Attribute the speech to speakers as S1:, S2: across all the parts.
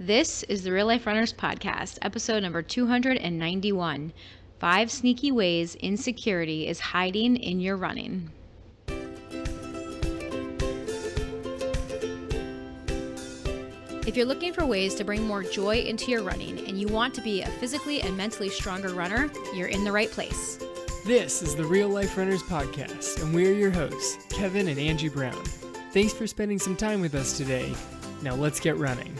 S1: This is the Real Life Runners Podcast, episode number 291. 5 Sneaky Ways Insecurity is Hiding in Your Running. If you're looking for ways to bring more joy into your running and you want to be a physically and mentally stronger runner, you're in the right place.
S2: This is the Real Life Runners Podcast, and we're your hosts, Kevin and Angie Brown. Thanks for spending some time with us today. Now let's get running.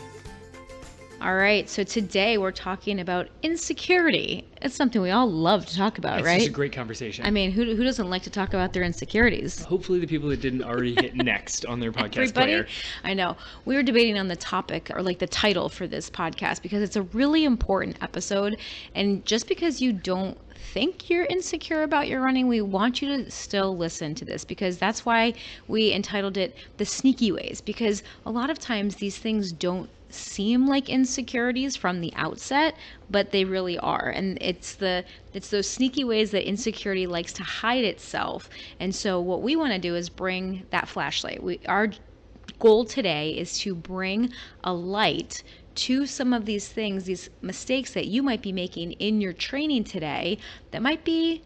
S1: All right, so today we're talking about insecurity. It's something we all love to talk about, right?
S3: It's just a great conversation.
S1: I mean, who doesn't like to talk about their insecurities?
S3: Hopefully the people that didn't already hit next on their podcast
S1: Everybody,
S3: player.
S1: I know. We were debating on the topic or like the title for this podcast because it's a really important episode. And just because you don't think you're insecure about your running, we want you to still listen to this because that's why we entitled it The Sneaky Ways, because a lot of times these things don't seem like insecurities from the outset, but they really are. And it's those sneaky ways that insecurity likes to hide itself. And so what we want to do is bring that flashlight. Our goal today is to bring a light to some of these things, these mistakes that you might be making in your training today that might be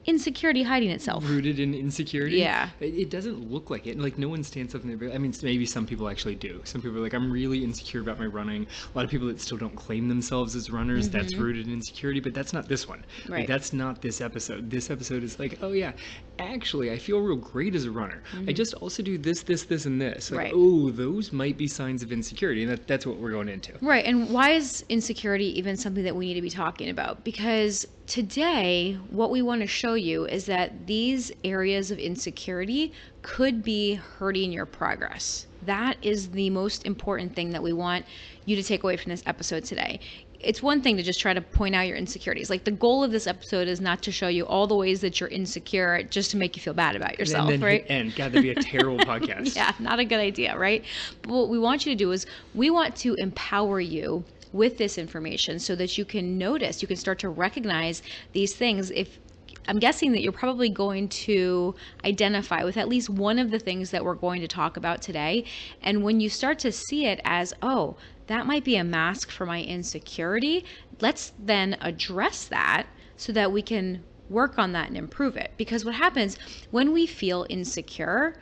S1: insecurity hiding itself.
S3: Rooted in insecurity?
S1: Yeah.
S3: It doesn't look like it. Like, no one stands up in their... I mean, maybe some people actually do. Some people are like, I'm really insecure about my running. A lot of people that still don't claim themselves as runners, that's rooted in insecurity, but that's not this one.
S1: Right.
S3: Like, that's not this episode. This episode is like, oh yeah, actually, I feel real great as a runner. I just also do this, and this. Like,
S1: Right.
S3: oh, those might be signs of insecurity, and that's what we're going into.
S1: Right. And why is insecurity even something that we need to be talking about? Because today, what we want to show you is that these areas of insecurity could be hurting your progress. That is the most important thing that we want you to take away from this episode today. It's one thing to just try to point out your insecurities. Like, the goal of this episode is not to show you all the ways that you're insecure just to make you feel bad about yourself,
S3: and then
S1: right?
S3: And God, that'd be a terrible podcast.
S1: Yeah, not a good idea, right? But what we want you to do is we want to empower you with this information so that you can notice, you can start to recognize these things. If I'm guessing that you're probably going to identify with at least one of the things that we're going to talk about today. And when you start to see it as, oh, that might be a mask for my insecurity, let's then address that so that we can work on that and improve it. Because what happens when we feel insecure,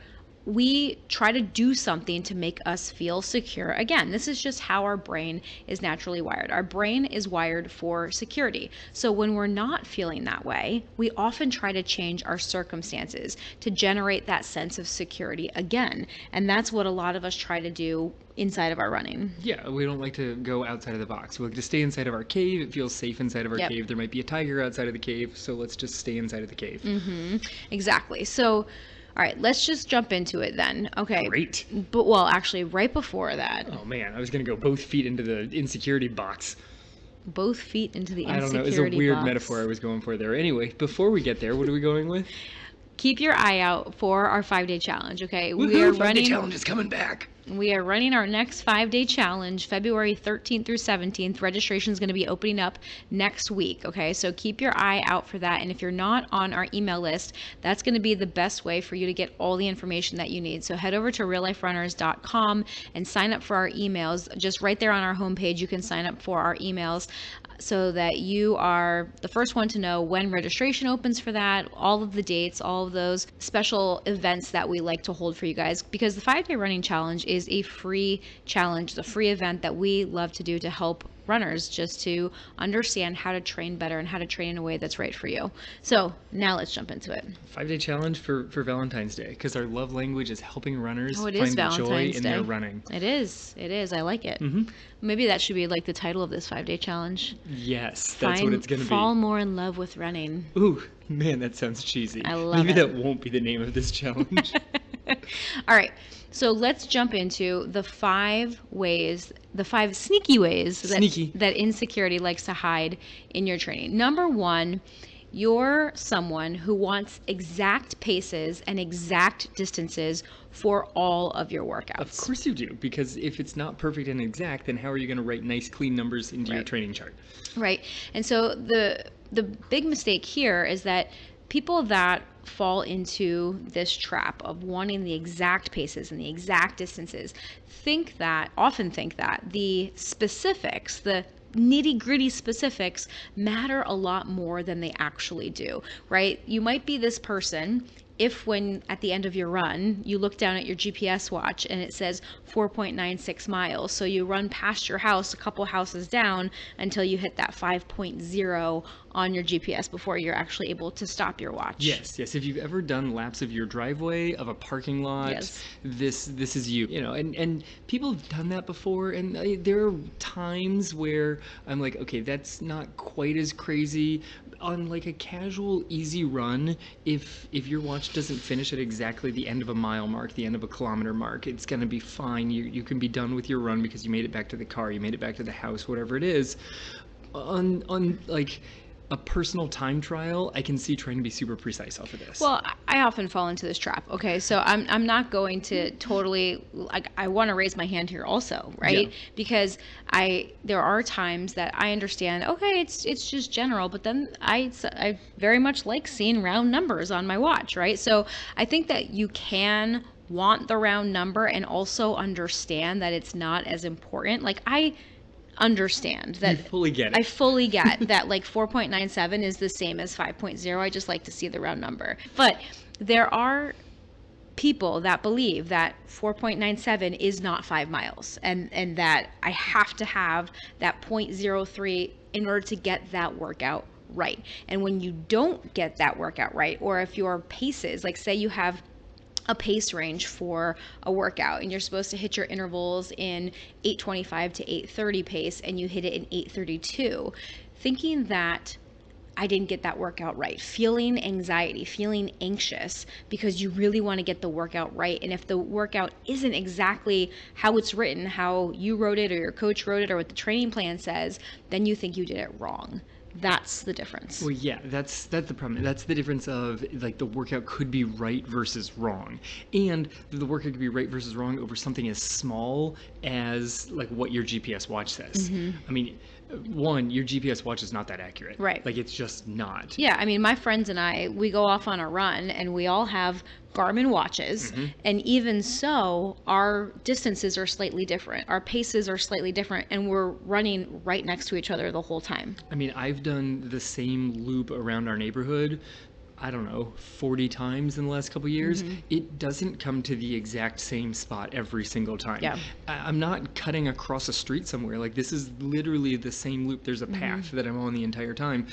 S1: we try to do something to make us feel secure. Again, this is just how our brain is naturally wired. Our brain is wired for security. So when we're not feeling that way, we often try to change our circumstances to generate that sense of security again. And that's what a lot of us try to do inside of our running.
S3: Yeah, we don't like to go outside of the box. We like to stay inside of our cave. It feels safe inside of our cave. There might be a tiger outside of the cave, so let's just stay inside of the cave.
S1: Exactly. So all right, let's just jump into it then. Okay.
S3: Great.
S1: But, well, actually, right before that.
S3: Oh, man, I was going to go both feet into the insecurity box.
S1: Both feet into the
S3: I
S1: insecurity box.
S3: don't know. It's a weird metaphor I was going for there. Anyway, before we get there, what are we going with?
S1: Keep your eye out for our 5-day challenge, okay?
S3: Woohoo,
S1: We are
S3: 5-day challenge is coming back.
S1: We are running our next 5-day challenge, February 13th through 17th. Registration is going to be opening up next week, okay? So keep your eye out for that. And if you're not on our email list, that's going to be the best way for you to get all the information that you need. So head over to realliferunners.com and sign up for our emails. Just right there on our homepage, you can sign up for our emails so that you are the first one to know when registration opens for that, all of the dates, all of those special events that we like to hold for you guys, because the 5-day running challenge is a free challenge, the free event that we love to do to help runners just to understand how to train better and how to train in a way that's right for you. So now let's jump into it.
S3: 5-day challenge for Valentine's Day, because our love language is helping runners
S1: find
S3: joy in their running.
S1: It is. I like it. Maybe that should be like the title of this 5-day challenge.
S3: Yes, that's what it's going to be.
S1: Fall more in love with running.
S3: Ooh, man, that sounds cheesy.
S1: I love
S3: Maybe
S1: it.
S3: that won't be the name of this challenge.
S1: All right, so let's jump into the 5 sneaky ways that insecurity likes to hide in your training. Number 1, you're someone who wants exact paces and exact distances for all of your workouts.
S3: Of course you do, because if it's not perfect and exact, then how are you going to write nice, clean numbers into your training chart?
S1: Right, and so the big mistake here is that people that fall into this trap of wanting the exact paces and the exact distances often think that the specifics, the nitty gritty specifics matter a lot more than they actually do, right? You might be this person if when at the end of your run, you look down at your GPS watch and it says 4.96 miles. So you run past your house a couple houses down until you hit that 5.0 on your GPS before you're actually able to stop your watch.
S3: Yes. If you've ever done laps of your driveway, of a parking lot,
S1: Yes.
S3: this is you. And people have done that before, and there are times where I'm like, okay, that's not quite as crazy. On like a casual, easy run, if your watch doesn't finish at exactly the end of a mile mark, the end of a kilometer mark, it's gonna be fine. You can be done with your run because you made it back to the car, you made it back to the house, whatever it is. On like a personal time trial, I can see trying to be super precise off of this.
S1: Well, I often fall into this trap. Okay, so I'm not going to totally, like, I want to raise my hand here also, right?
S3: Yeah.
S1: Because there are times that I understand, okay, it's just general, but then I very much like seeing round numbers on my watch, right? So I think that you can want the round number and also understand that it's not as important. Like, I understand that.
S3: You fully get it.
S1: I fully get that, like, 4.97 is the same as 5.0. I just like to see the round number. But there are people that believe that 4.97 is not 5 miles and that I have to have that 0.03 in order to get that workout right. And when you don't get that workout right, or if your paces, like say you have a pace range for a workout and you're supposed to hit your intervals in 8:25 to 8:30 pace and you hit it in 8:32, thinking that I didn't get that workout right, feeling anxiety, feeling anxious because you really want to get the workout right. And if the workout isn't exactly how it's written, how you wrote it or your coach wrote it or what the training plan says, then you think you did it wrong. That's the difference.
S3: Well, yeah, that's the problem. That's the difference of, like, the workout could be right versus wrong. And the workout could be right versus wrong over something as small as, like, what your GPS watch says.
S1: Mm-hmm.
S3: I mean, one, your GPS watch is not that accurate.
S1: Right.
S3: Like, it's just not.
S1: Yeah, I mean, my friends and I, we go off on a run and we all have Garmin watches.
S3: Mm-hmm.
S1: And even so, our distances are slightly different. Our paces are slightly different. And we're running right next to each other the whole time.
S3: I mean, I've done the same loop around our neighborhood, I don't know, 40 times in the last couple years.
S1: Mm-hmm.
S3: It doesn't come to the exact same spot every single time.
S1: Yeah.
S3: I'm not cutting across a street somewhere. Like, this is literally the same loop. There's a path that I'm on the entire time.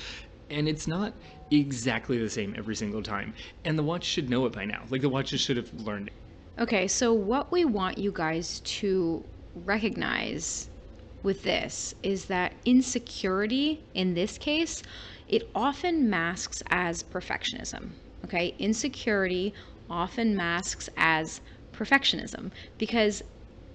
S3: And it's not exactly the same every single time. And the watch should know it by now. Like, the watches should have learned it.
S1: Okay, so what we want you guys to recognize with this is that insecurity, in this case, it often masks as perfectionism. Okay, insecurity often masks as perfectionism because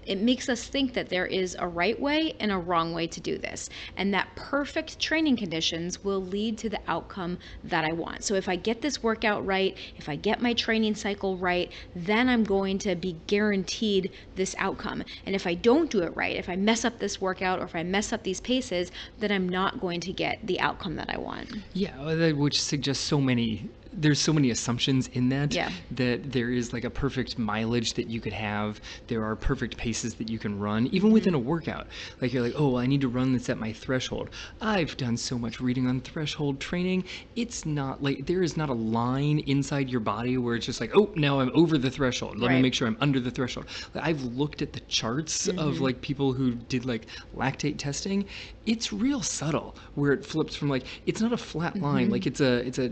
S1: it makes us think that there is a right way and a wrong way to do this, and that perfect training conditions will lead to the outcome that I want. So if I get this workout right, if I get my training cycle right, then I'm going to be guaranteed this outcome. And if I don't do it right, if I mess up this workout or if I mess up these paces, then I'm not going to get the outcome that I want.
S3: Yeah, which suggests there's so many assumptions in that,
S1: Yeah.
S3: that there is like a perfect mileage that you could have. There are perfect paces that you can run, even within a workout. Like, you're like, oh, I need to run this at my threshold. I've done so much reading on threshold training. It's not like, there is not a line inside your body where it's just like, oh, now I'm over the threshold. Let me
S1: Right.
S3: make sure I'm under the threshold. Like, I've looked at the charts of like people who did like lactate testing. It's real subtle where it flips from, like, it's not a flat line. Like, it's a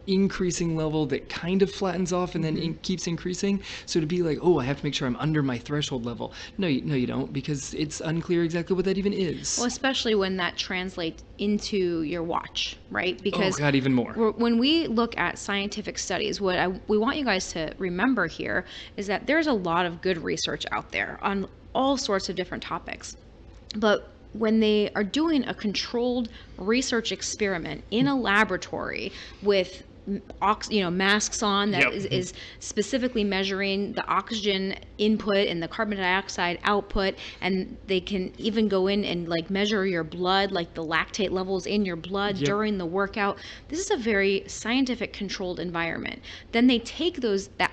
S3: increasing level that kind of flattens off and then keeps increasing. So to be like, oh, I have to make sure I'm under my threshold level. No, you don't, because it's unclear exactly what that even is.
S1: Well, especially when that translates into your watch, right? Because
S3: oh God, even more.
S1: when we look at scientific studies, we want you guys to remember here is that there's a lot of good research out there on all sorts of different topics. But when they are doing a controlled research experiment in a laboratory with masks on that
S3: Yep.
S1: is specifically measuring the oxygen input and the carbon dioxide output, and they can even go in and like measure your blood, like the lactate levels in your blood
S3: Yep.
S1: during the workout. This is a very scientific controlled environment. Then they take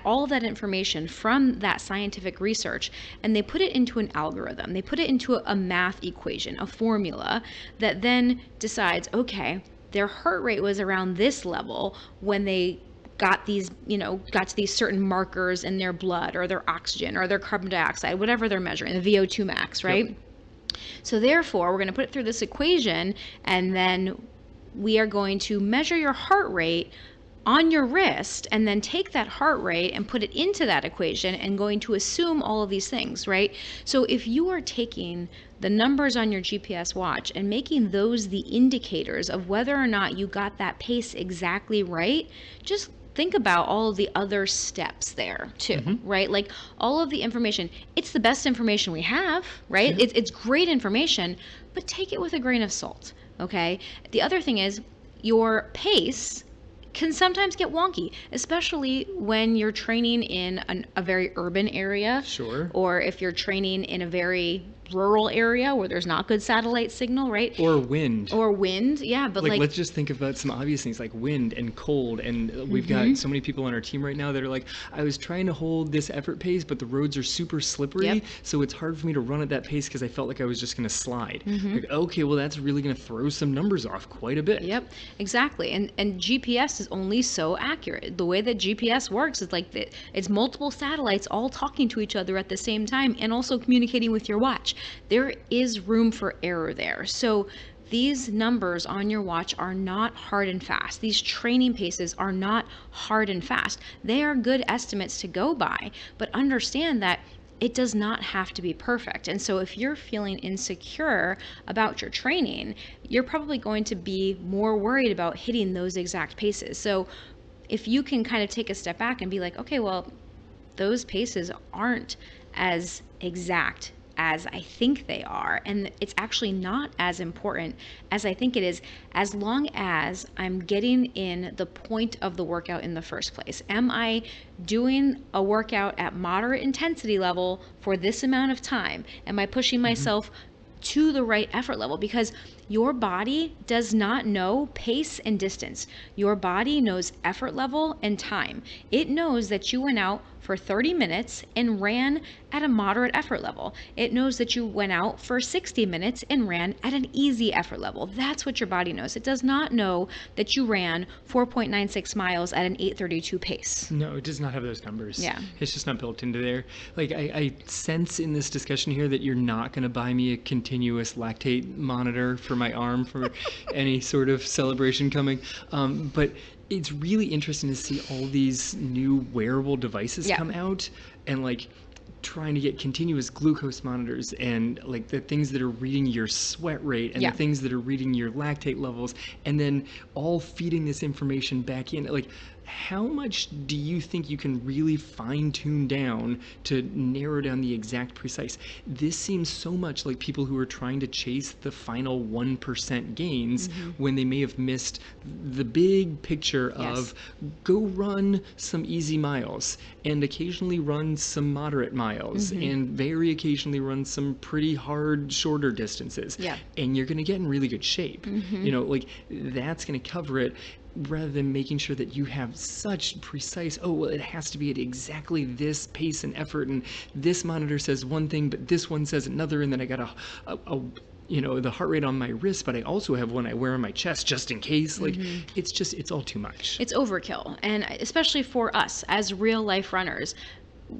S1: all of that information from that scientific research and they put it into an algorithm. They put it into a math equation, a formula that then decides, okay, their heart rate was around this level when they got to these certain markers in their blood or their oxygen or their carbon dioxide, whatever they're measuring, the VO2 max, right?
S3: Yep.
S1: So therefore, we're going to put it through this equation, and then we are going to measure your heart rate on your wrist and then take that heart rate and put it into that equation and going to assume all of these things, right? So if you are taking the numbers on your GPS watch and making those the indicators of whether or not you got that pace exactly right, just think about all of the other steps there too, right? Like all of the information, it's the best information we have, right?
S3: Yeah.
S1: It's great information, but take it with a grain of salt, okay? The other thing is your pace can sometimes get wonky, especially when you're training in a very urban area.
S3: Sure.
S1: Or if you're training in a very rural area where there's not good satellite signal, right?
S3: Or wind.
S1: Or wind, yeah, but
S3: Let's just think about some obvious things like wind and cold. And we've got so many people on our team right now that are like, I was trying to hold this effort pace, but the roads are super slippery.
S1: Yep.
S3: So it's hard for me to run at that pace because I felt like I was just going to slide. Like, okay, well, that's really going to throw some numbers off quite a bit.
S1: Yep, exactly. And GPS is only so accurate. The way that GPS works is like it's multiple satellites all talking to each other at the same time and also communicating with your watch. There is room for error there. So these numbers on your watch are not hard and fast. These training paces are not hard and fast. They are good estimates to go by, but understand that it does not have to be perfect. And so if you're feeling insecure about your training, you're probably going to be more worried about hitting those exact paces. So if you can kind of take a step back and be like, okay, well, those paces aren't as exact as I think they are, and it's actually not as important as I think it is, as long as I'm getting in the point of the workout in the first place. Am I doing a workout at moderate intensity level for this amount of time? Am I pushing myself to the right effort level? Because your body does not know pace and distance. Your body knows effort level and time. It knows that you went out for 30 minutes and ran at a moderate effort level. It knows that you went out for 60 minutes and ran at an easy effort level. That's what your body knows. It does not know that you ran 4.96 miles at an 8:32 pace.
S3: No, it does not have those numbers.
S1: Yeah.
S3: It's just not built into there. Like, I sense in this discussion here that you're not going to buy me a continuous lactate monitor for my arm for any sort of celebration coming. But it's really interesting to see all these new wearable devices come out and like trying to get continuous glucose monitors and like the things that are reading your sweat rate and the things that are reading your lactate levels, and then all feeding this information back in. Like, how much do you think you can really fine tune down to narrow down the exact precise? This seems so much like people who are trying to chase the final 1% gains when they may have missed the big picture of go run some easy miles and occasionally run some moderate miles and very occasionally run some pretty hard shorter distances.
S1: Yeah.
S3: And you're going to get in really good shape. You know, like that's going to cover it, rather than making sure that you have such precise, oh, well, it has to be at exactly this pace and effort, and this monitor says one thing, but this one says another, and then I got the heart rate on my wrist, but I also have one I wear on my chest just in case. Like, it's all too much.
S1: It's overkill. And especially for us as real life runners,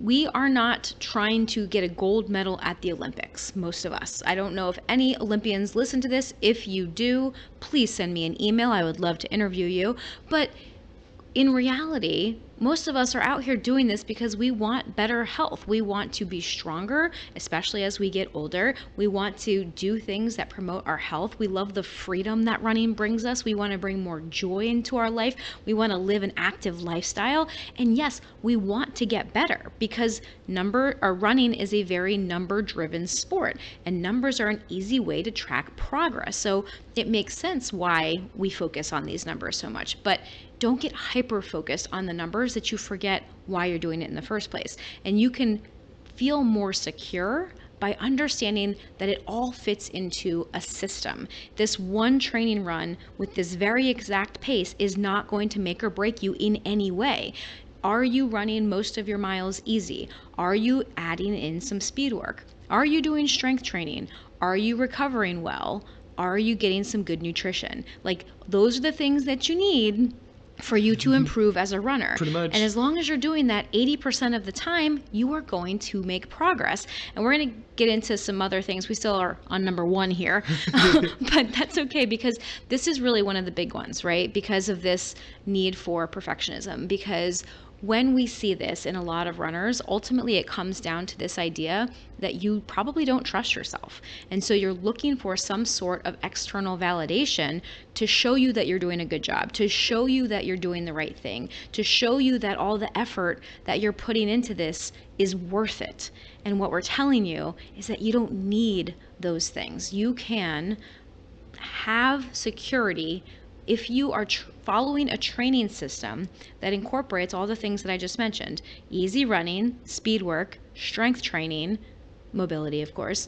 S1: we are not trying to get a gold medal at the Olympics, most of us. I don't know if any Olympians listen to this. If you do, please send me an email. I would love to interview you. But in reality, most of us are out here doing this because we want better health. We want to be stronger, especially as we get older. We want to do things that promote our health. We love the freedom that running brings us. We want to bring more joy into our life. We want to live an active lifestyle. And yes, we want to get better because running is a very number-driven sport, and numbers are an easy way to track progress. So it makes sense why we focus on these numbers so much. But don't get hyper focused on the numbers that you forget why you're doing it in the first place. And you can feel more secure by understanding that it all fits into a system. This one training run with this very exact pace is not going to make or break you in any way. Are you running most of your miles easy? Are you adding in some speed work? Are you doing strength training? Are you recovering well? Are you getting some good nutrition? Like, those are the things that you need for you to improve as a runner.
S3: Pretty much.
S1: And as long as you're doing that 80% of the time, you are going to make progress. And we're going to get into some other things. We still are on number 1 here, but that's okay, because this is really one of the big ones, right? Because of this need for perfectionism. Because when we see this in a lot of runners, ultimately it comes down to this idea that you probably don't trust yourself. And so you're looking for some sort of external validation to show you that you're doing a good job, to show you that you're doing the right thing, to show you that all the effort that you're putting into this is worth it. And what we're telling you is that you don't need those things. You can have security if you are following a training system that incorporates all the things that I just mentioned: easy running, speed work, strength training, mobility, of course,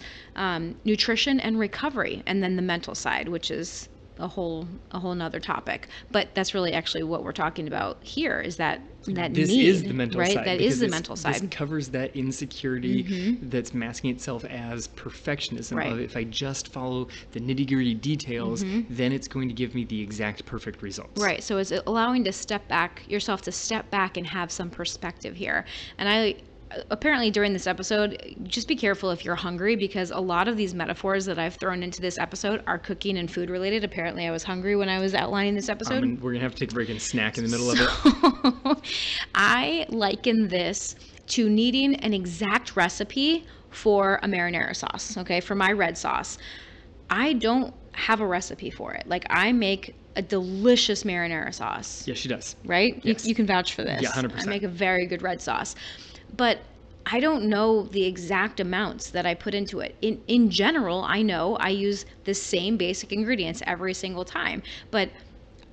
S1: nutrition and recovery, and then the mental side, which is a whole nother topic. But that's really actually what we're talking about here, is that
S3: this
S1: need,
S3: is the mental
S1: right?
S3: side.
S1: That
S3: because
S1: is the mental side.
S3: This covers that insecurity that's masking itself as perfectionism.
S1: Right.
S3: Of, if I just follow the nitty-gritty details, then it's going to give me the exact perfect results.
S1: Right. So it's allowing yourself to step back and have some perspective here. And apparently during this episode, just be careful if you're hungry, because a lot of these metaphors that I've thrown into this episode are cooking and food related. Apparently I was hungry when I was outlining this episode.
S3: And we're going to have to take a break and snack in the middle of it.
S1: I liken this to needing an exact recipe for a marinara sauce, okay, for my red sauce. I don't have a recipe for it. Like, I make a delicious marinara sauce.
S3: Yes, she does.
S1: Right?
S3: Yes.
S1: You can vouch for this.
S3: Yeah, 100%.
S1: I make a very good red sauce. But I don't know the exact amounts that I put into it. In general, I know I use the same basic ingredients every single time. But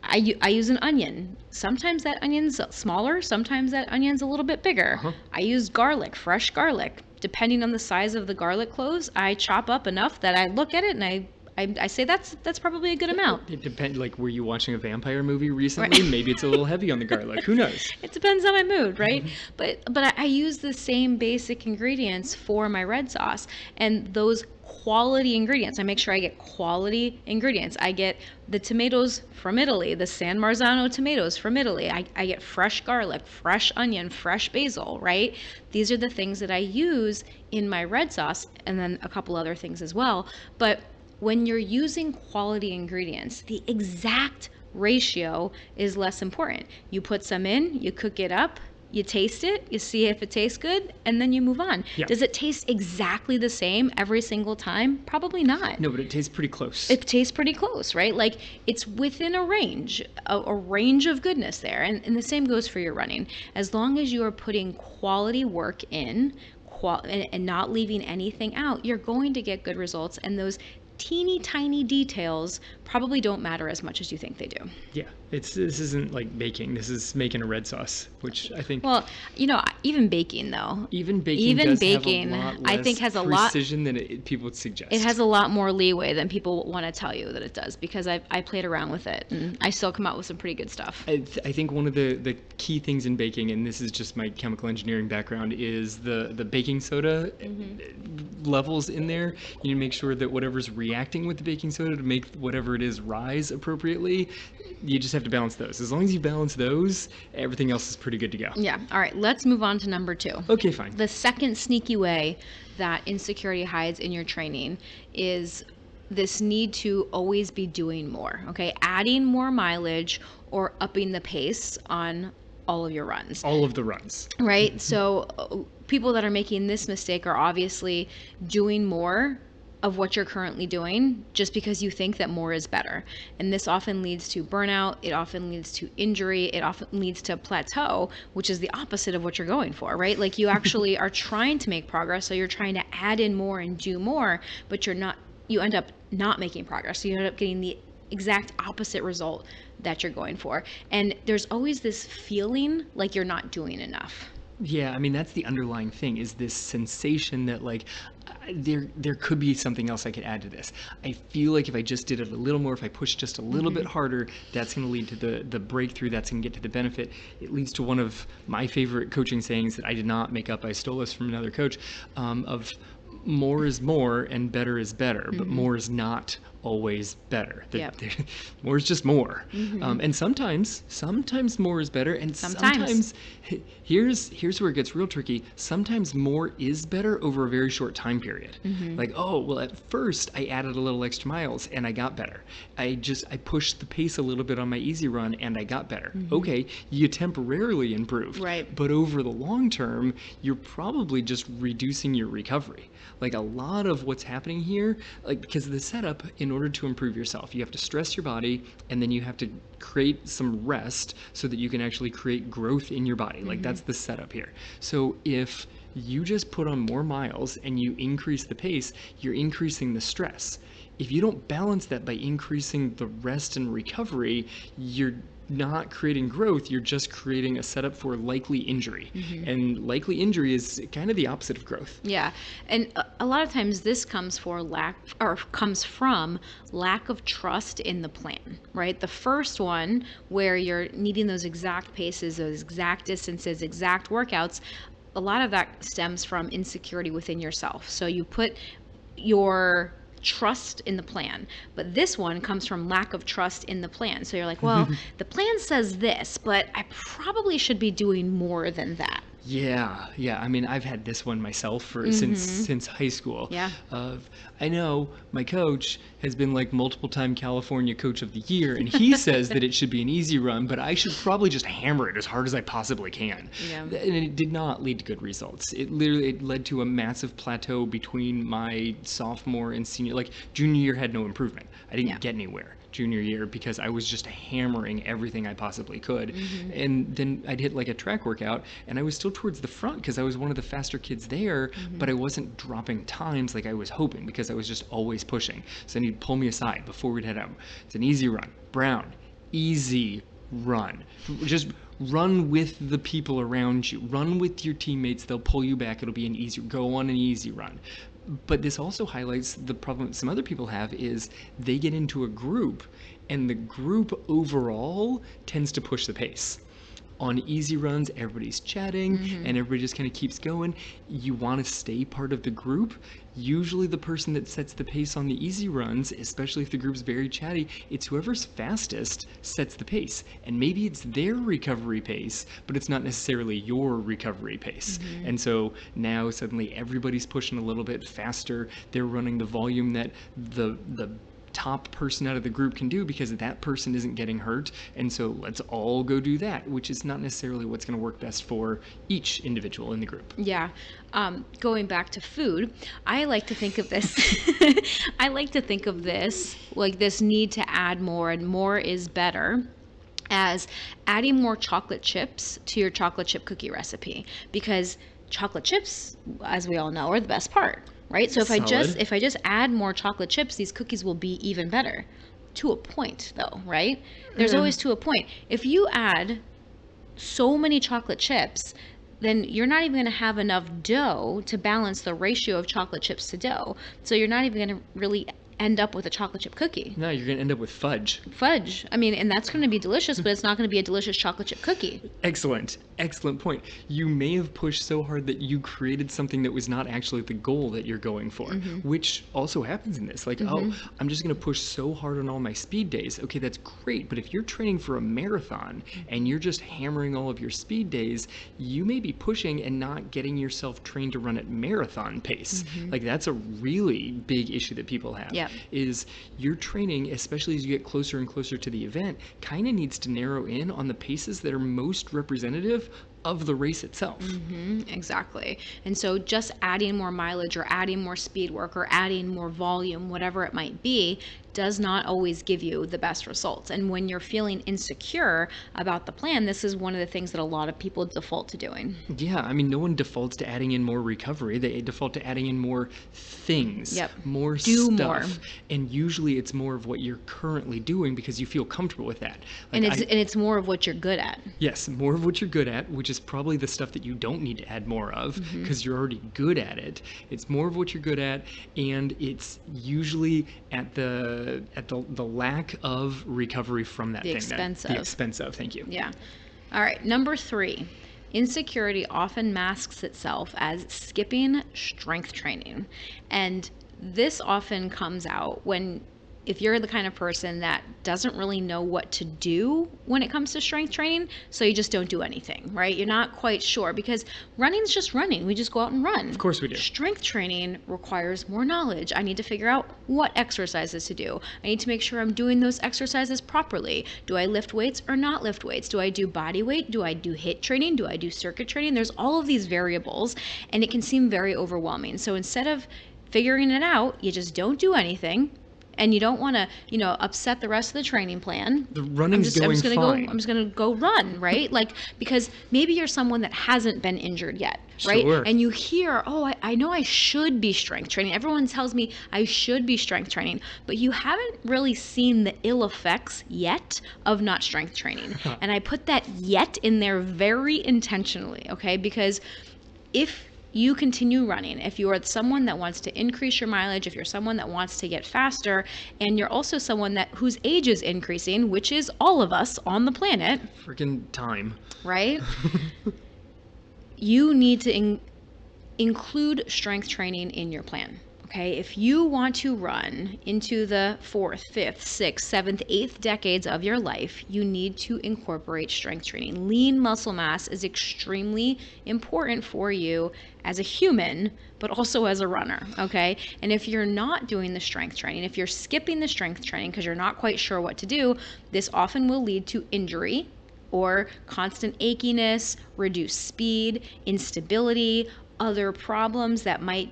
S1: I use an onion. Sometimes that onion's smaller. Sometimes that onion's a little bit bigger. I use garlic, fresh garlic. Depending on the size of the garlic cloves, I chop up enough that I look at it and I say that's probably a good amount.
S3: It depends. Like, were you watching a vampire movie recently? Right. Maybe it's a little heavy on the garlic. Who knows? It
S1: depends on my mood, right? But I use the same basic ingredients for my red sauce, and those quality ingredients. I make sure I get quality ingredients. I get the tomatoes from Italy, the San Marzano tomatoes from Italy. I get fresh garlic, fresh onion, fresh basil, right? These are the things that I use in my red sauce, and then a couple other things as well. But when you're using quality ingredients, the exact ratio is less important. You put some in, you cook it up, you taste it, you see if it tastes good, and then you move on.
S3: Yeah.
S1: Does it taste exactly the same every single time? Probably not.
S3: No, but it tastes pretty close.
S1: It tastes pretty close, right? Like, it's within a range of goodness there. And the same goes for your running. As long as you are putting quality work in and not leaving anything out, you're going to get good results. And those teeny tiny details probably don't matter as much as you think they do.
S3: Yeah, this isn't like baking. This is making a red sauce, which I think.
S1: Well, even baking though.
S3: Even baking have a lot less
S1: I think has a lot
S3: precision than people would suggest.
S1: It has a lot more leeway than people want to tell you that it does, because I played around with it and I still come out with some pretty good stuff.
S3: I think one of the key things in baking, and this is just my chemical engineering background, is the baking soda levels in there. You need to make sure that whatever's reacting with the baking soda to make whatever it is rise appropriately, you just have to balance those. As long as you balance those, everything else is pretty good to go.
S1: Yeah. All right, let's move on to number 2.
S3: Okay, fine.
S1: The second sneaky way that insecurity hides in your training is this need to always be doing more, okay? Adding more mileage or upping the pace on all of your runs.
S3: All of the runs.
S1: Right? So people that are making this mistake are obviously doing more of what you're currently doing just because you think that more is better. And this often leads to burnout. It often leads to injury. It often leads to plateau, which is the opposite of what you're going for, right? Like, you actually are trying to make progress. So you're trying to add in more and do more, but you end up not making progress. So you end up getting the exact opposite result that you're going for. And there's always this feeling like you're not doing enough.
S3: Yeah, I mean, that's the underlying thing, is this sensation that like there could be something else I could add to this. I feel like if I just did it a little more, if I pushed just a little bit harder, that's going to lead to the breakthrough, that's going to get to the benefit. It leads to one of my favorite coaching sayings that I did not make up. I stole this from another coach, of more is more and better is better, but more is not always better.
S1: Yep.
S3: More is just more. And sometimes more is better, and sometimes here's where it gets real tricky. Sometimes more is better over a very short time period. Like, oh, well, at first I added a little extra miles and I got better. I pushed the pace a little bit on my easy run and I got better. Okay, you temporarily improved.
S1: Right.
S3: But over the long term, you're probably just reducing your recovery. Like, a lot of what's happening here, like, because of the setup, in order to improve yourself, you have to stress your body, and then you have to create some rest so that you can actually create growth in your body. Like, that's the setup here. So if you just put on more miles and you increase the pace, you're increasing the stress. If you don't balance that by increasing the rest and recovery, you're not creating growth, you're just creating a setup for likely injury. And likely injury is kind of the opposite of growth.
S1: Yeah. And a lot of times this comes from lack of trust in the plan, right? The first one, where you're needing those exact paces, those exact distances, exact workouts, a lot of that stems from insecurity within yourself. So you put your trust in the plan, but this one comes from lack of trust in the plan. So you're like, well, the plan says this, but I probably should be doing more than that.
S3: Yeah. I mean, I've had this one myself since high school.
S1: Yeah.
S3: I know my coach has been like multiple time California Coach of the Year, and he says that it should be an easy run, but I should probably just hammer it as hard as I possibly can.
S1: Yeah.
S3: And it did not lead to good results. It led to a massive plateau between my sophomore and senior. Like, junior year had no improvement. I didn't get anywhere junior year because I was just hammering everything I possibly could. And then I'd hit like a track workout and I was still towards the front because I was one of the faster kids there, but I wasn't dropping times like I was hoping because I was just always pushing. So then he'd pull me aside before we'd head out. It's an easy run. Brown, easy run. Just run with the people around you. Run with your teammates. They'll pull you back. It'll be an easy, go on an easy run. But this also highlights the problem that some other people have, is they get into a group and the group overall tends to push the pace. On easy runs, everybody's chatting and everybody just kind of keeps going. You want to stay part of the group. Usually the person that sets the pace on the easy runs, especially if the group's very chatty, it's whoever's fastest sets the pace. And maybe it's their recovery pace, but it's not necessarily your recovery pace. And so now suddenly everybody's pushing a little bit faster. They're running the volume that the top person out of the group can do because that person isn't getting hurt, and so let's all go do that, which is not necessarily what's going to work best for each individual in the group.
S1: Yeah. Going back to food, I like to think of this like this need to add more, and more is better, as adding more chocolate chips to your chocolate chip cookie recipe, because chocolate chips, as we all know, are the best part. Right? So if I just add more chocolate chips, these cookies will be even better. To a point, though, right? There's always to a point. If you add so many chocolate chips, then you're not even going to have enough dough to balance the ratio of chocolate chips to dough. So you're not even going to really end up with a chocolate chip cookie.
S3: No, you're going to end up with fudge.
S1: I mean, and that's going to be delicious, but it's not going to be a delicious chocolate chip cookie.
S3: Excellent point. You may have pushed so hard that you created something that was not actually the goal that you're going for, which also happens in this. Like, oh, I'm just going to push so hard on all my speed days. Okay, that's great. But if you're training for a marathon and you're just hammering all of your speed days, you may be pushing and not getting yourself trained to run at marathon pace. Like, that's a really big issue that people have.
S1: Yeah.
S3: Is your training, especially as you get closer and closer to the event, kind of needs to narrow in on the paces that are most representative of the race itself.
S1: Exactly. And so just adding more mileage or adding more speed work or adding more volume, whatever it might be, does not always give you the best results. And when you're feeling insecure about the plan, this is one of the things that a lot of people default to doing.
S3: Yeah, I mean, no one defaults to adding in more recovery. They default to adding in more things, more
S1: Do
S3: stuff.
S1: more.
S3: And usually it's more of what you're currently doing because you feel comfortable with that.
S1: And it's more of what you're good at.
S3: Yes, more of what you're good at, which is probably the stuff that you don't need to add more of because you're already good at it. It's more of what you're good at, and it's usually at the lack of recovery from that
S1: The
S3: thing.
S1: expense
S3: The
S1: of.
S3: expense of, thank you.
S1: Yeah. All right. Number 3, insecurity often masks itself as skipping strength training. And this often comes out if you're the kind of person that doesn't really know what to do when it comes to strength training, so you just don't do anything, right? You're not quite sure because running's just running. We just go out and run.
S3: Of course we do.
S1: Strength training requires more knowledge. I need to figure out what exercises to do. I need to make sure I'm doing those exercises properly. Do I lift weights or not lift weights? Do I do body weight? Do I do HIIT training? Do I do circuit training? There's all of these variables, and it can seem very overwhelming. So instead of figuring it out, you just don't do anything. And you don't want to, upset the rest of the training plan.
S3: The running's going fine.
S1: I'm just going to go run, right? Because maybe you're someone that hasn't been injured yet, right?
S3: Sure.
S1: And you hear, I know I should be strength training. Everyone tells me I should be strength training, but you haven't really seen the ill effects yet of not strength training. And I put that yet in there very intentionally, okay? Because if you continue running, if you are someone that wants to increase your mileage, if you're someone that wants to get faster, and you're also someone whose age is increasing, which is all of us on the planet,
S3: Freaking time.
S1: right? You need to include strength training in your plan. Okay, if you want to run into the 4th, 5th, 6th, 7th, 8th decades of your life, you need to incorporate strength training. Lean muscle mass is extremely important for you as a human, but also as a runner, okay? And if you're not doing the strength training, if you're skipping the strength training because you're not quite sure what to do, this often will lead to injury or constant achiness, reduced speed, instability, other problems that might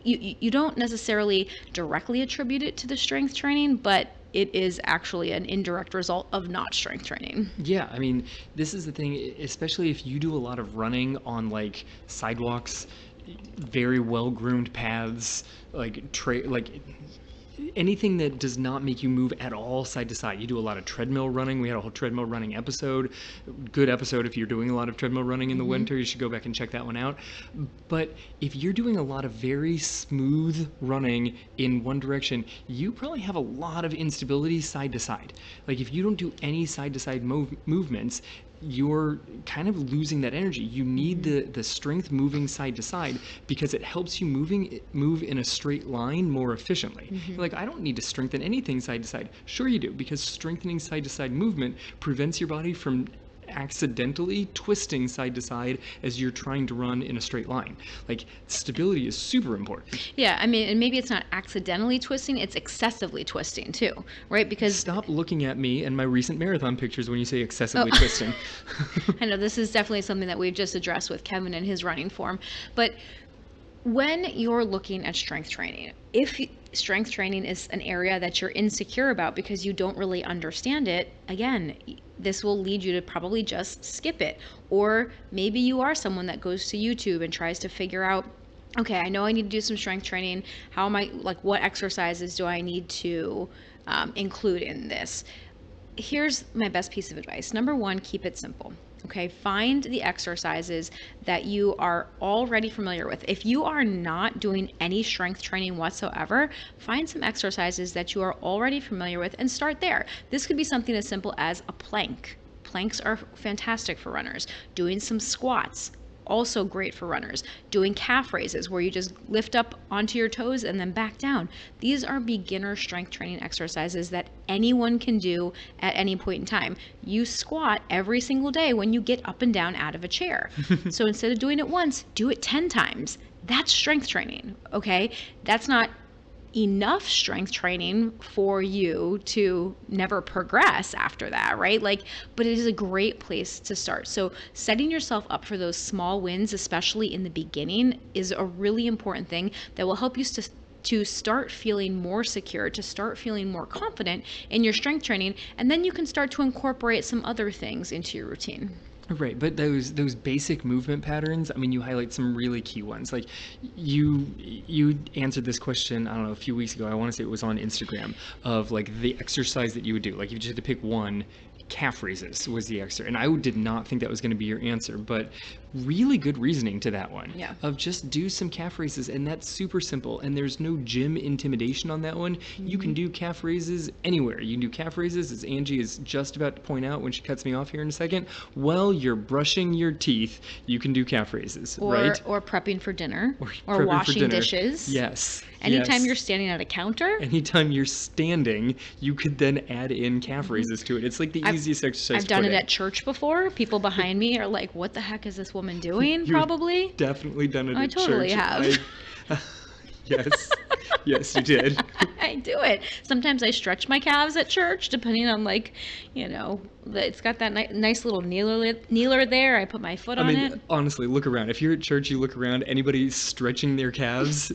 S1: you don't necessarily directly attribute it to the strength training, but it is actually an indirect result of not strength training.
S3: Yeah, I mean, this is the thing, especially if you do a lot of running on sidewalks, very well-groomed paths, anything that does not make you move at all side to side. You do a lot of treadmill running. We had a whole treadmill running episode. Good episode if you're doing a lot of treadmill running in the winter. You should go back and check that one out. But if you're doing a lot of very smooth running in one direction, you probably have a lot of instability side to side. If you don't do any side to side movements, you're kind of losing that energy. You need the strength moving side to side because it helps you move in a straight line more efficiently. I don't need to strengthen anything side to side. Sure you do, because strengthening side to side movement prevents your body from accidentally twisting side to side as you're trying to run in a straight line. Stability is super important.
S1: Yeah, I mean, and maybe it's not accidentally twisting, it's excessively twisting too, right? Because
S3: stop looking at me and my recent marathon pictures when you say excessively twisting.
S1: I know this is definitely something that we've just addressed with Kevin in his running form, but when you're looking at strength training, if strength training is an area that you're insecure about because you don't really understand it, again, this will lead you to probably just skip it. Or maybe you are someone that goes to YouTube and tries to figure out, okay, I know I need to do some strength training. How am I, what exercises do I need to include in this? Here's my best piece of advice. Number 1, keep it simple. Okay, find the exercises that you are already familiar with. If you are not doing any strength training whatsoever, find some exercises that you are already familiar with and start there. This could be something as simple as a plank. Planks are fantastic for runners. Doing some squats, also great for runners. Doing calf raises where you just lift up onto your toes and then back down. These are beginner strength training exercises that anyone can do at any point in time. You squat every single day when you get up and down out of a chair. So instead of doing it once, do it 10 times. That's strength training, okay? That's not enough strength training for you to never progress after that, right? Like, but it is a great place to start. So setting yourself up for those small wins, especially in the beginning, is a really important thing that will help you to start feeling more secure, to start feeling more confident in your strength training, and then you can start to incorporate some other things into your routine.
S3: Right, but those basic movement patterns, I mean, you highlight some really key ones. Like you answered this question, I don't know, a few weeks ago. I want to say it was on Instagram, of like the exercise that you would do. Like if you just had to pick one, calf raises was the exercise. And I did not think that was going to be your answer, but really good reasoning to that one.
S1: Yeah.
S3: Of just do some calf raises, and that's super simple. And there's no gym intimidation on that one. You can do calf raises anywhere. You can do calf raises, as Angie is just about to point out when she cuts me off here in a second. While you're brushing your teeth, you can do calf raises, right?
S1: Or prepping for dinner,
S3: Or
S1: or
S3: prepping for
S1: washing
S3: dinner.
S1: dishes.
S3: Yes.
S1: Anytime
S3: yes.
S1: you're standing at a counter.
S3: Anytime you're standing, you could then add in calf raises to it. It's like the easiest exercise.
S1: I've done it at church before. People behind me are like, "What the heck is this woman doing?"
S3: You've
S1: Probably.
S3: Definitely done it
S1: I
S3: at
S1: totally
S3: church.
S1: have.
S3: Yes. Yes, you did.
S1: I do it. Sometimes I stretch my calves at church, depending on it's got that nice little kneeler there. I put my foot on it.
S3: Honestly, look around. If you're at church, you look around, anybody stretching their calves,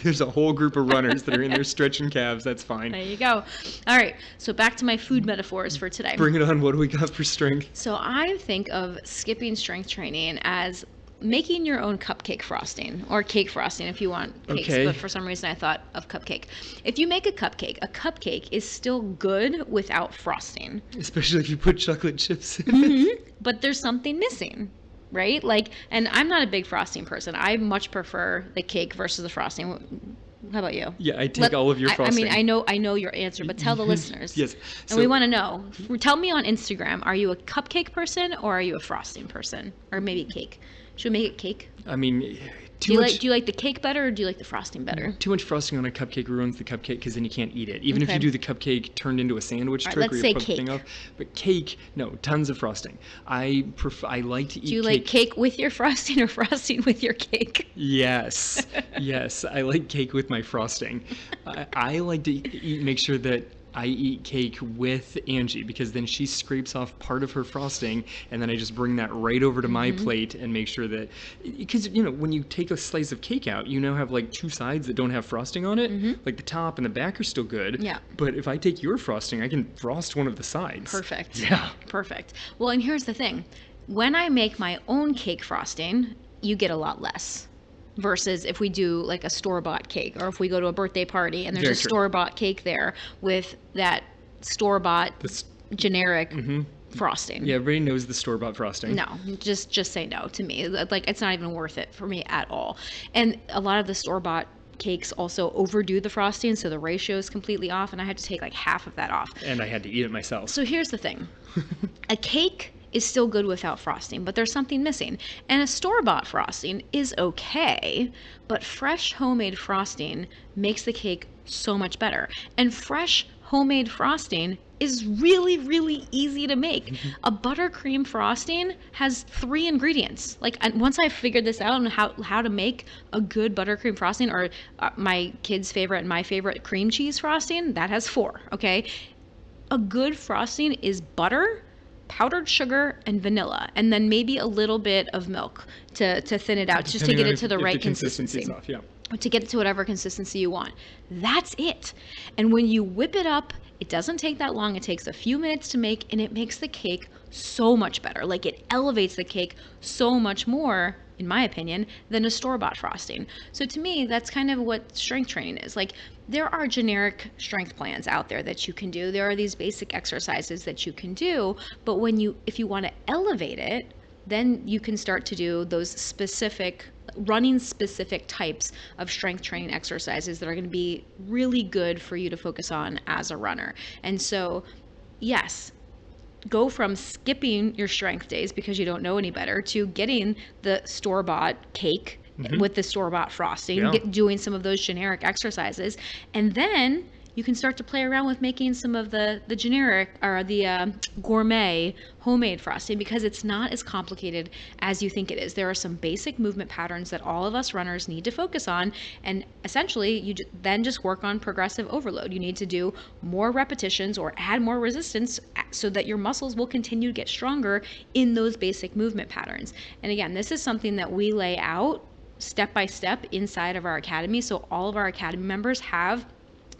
S3: there's a whole group of runners that are in there stretching calves. That's fine.
S1: There you go. All right. So back to my food metaphors for today.
S3: Bring it on. What do we got for strength?
S1: So I think of skipping strength training as making your own cupcake frosting, or cake frosting if you want cakes,
S3: Okay.
S1: but for some reason I thought of cupcake. If you make a cupcake is still good without frosting.
S3: Especially if you put chocolate chips in it.
S1: But there's something missing, right? Like, and I'm not a big frosting person. I much prefer the cake versus the frosting. How about you?
S3: Yeah, I take all of your frosting.
S1: I know your answer, but tell the listeners.
S3: Yes.
S1: And we want to know. Tell me on Instagram, are you a cupcake person or are you a frosting person? Or maybe cake? Should we make it cake?
S3: I mean,
S1: Do you like the cake better, or do you like the frosting better?
S3: too much frosting on a cupcake ruins the cupcake, because then you can't eat it. Even if
S1: Okay.
S3: you do the cupcake turned into a sandwich
S1: All right,
S3: trick
S1: let's
S3: where
S1: say
S3: you put the thing
S1: cake.
S3: off. But cake, no, tons of frosting. I like to eat
S1: Do you
S3: cake.
S1: like cake with your frosting or frosting with your cake?
S3: Yes, yes, I like cake with my frosting. I like to make sure that I eat cake with Angie, because then she scrapes off part of her frosting, and then I just bring that right over to my plate and make sure that, because when you take a slice of cake out, you now have like two sides that don't have frosting on it. Like the top and the back are still good.
S1: Yeah.
S3: But if I take your frosting, I can frost one of the sides.
S1: Perfect.
S3: Yeah.
S1: Perfect. Well, and here's the thing. When I make my own cake frosting, you get a lot less. Versus if we do like a store-bought cake, or if we go to a birthday party and there's
S3: Very
S1: a
S3: true.
S1: store-bought cake there with that store-bought generic frosting.
S3: Yeah, everybody knows the store-bought frosting.
S1: No, just say no to me. Like, it's not even worth it for me at all. And a lot of the store-bought cakes also overdo the frosting, so the ratio is completely off, and I had to take like half of that off.
S3: And I had to eat it myself.
S1: So here's the thing. A cake is still good without frosting, but there's something missing. And a store-bought frosting is okay, but fresh homemade frosting makes the cake so much better. And fresh homemade frosting is really, really easy to make. A buttercream frosting has 3 ingredients. Like, and once I figured this out on how to make a good buttercream frosting, or my kid's favorite and my favorite cream cheese frosting, that has 4, okay? A good frosting is butter, powdered sugar, and vanilla, and then maybe a little bit of milk to thin it out, just to get it to the right consistency.
S3: Off, yeah.
S1: To get it to whatever consistency you want. That's it. And when you whip it up, it doesn't take that long. It takes a few minutes to make, and it makes the cake so much better. Like, it elevates the cake so much more, in my opinion, than a store-bought frosting. So to me, that's kind of what strength training is. Like, there are generic strength plans out there that you can do. There are these basic exercises that you can do, but if you want to elevate it, then you can start to do those specific types of strength training exercises that are going to be really good for you to focus on as a runner. And so, yes, go from skipping your strength days because you don't know any better to getting the store-bought cake with the store-bought frosting,
S3: Yeah.
S1: doing some of those generic exercises, and then you can start to play around with making some of the generic or the gourmet homemade frosting, because it's not as complicated as you think it is. There are some basic movement patterns that all of us runners need to focus on, and essentially you then just work on progressive overload. You need to do more repetitions or add more resistance so that your muscles will continue to get stronger in those basic movement patterns. And again, this is something that we lay out step by step inside of our academy, so all of our academy members have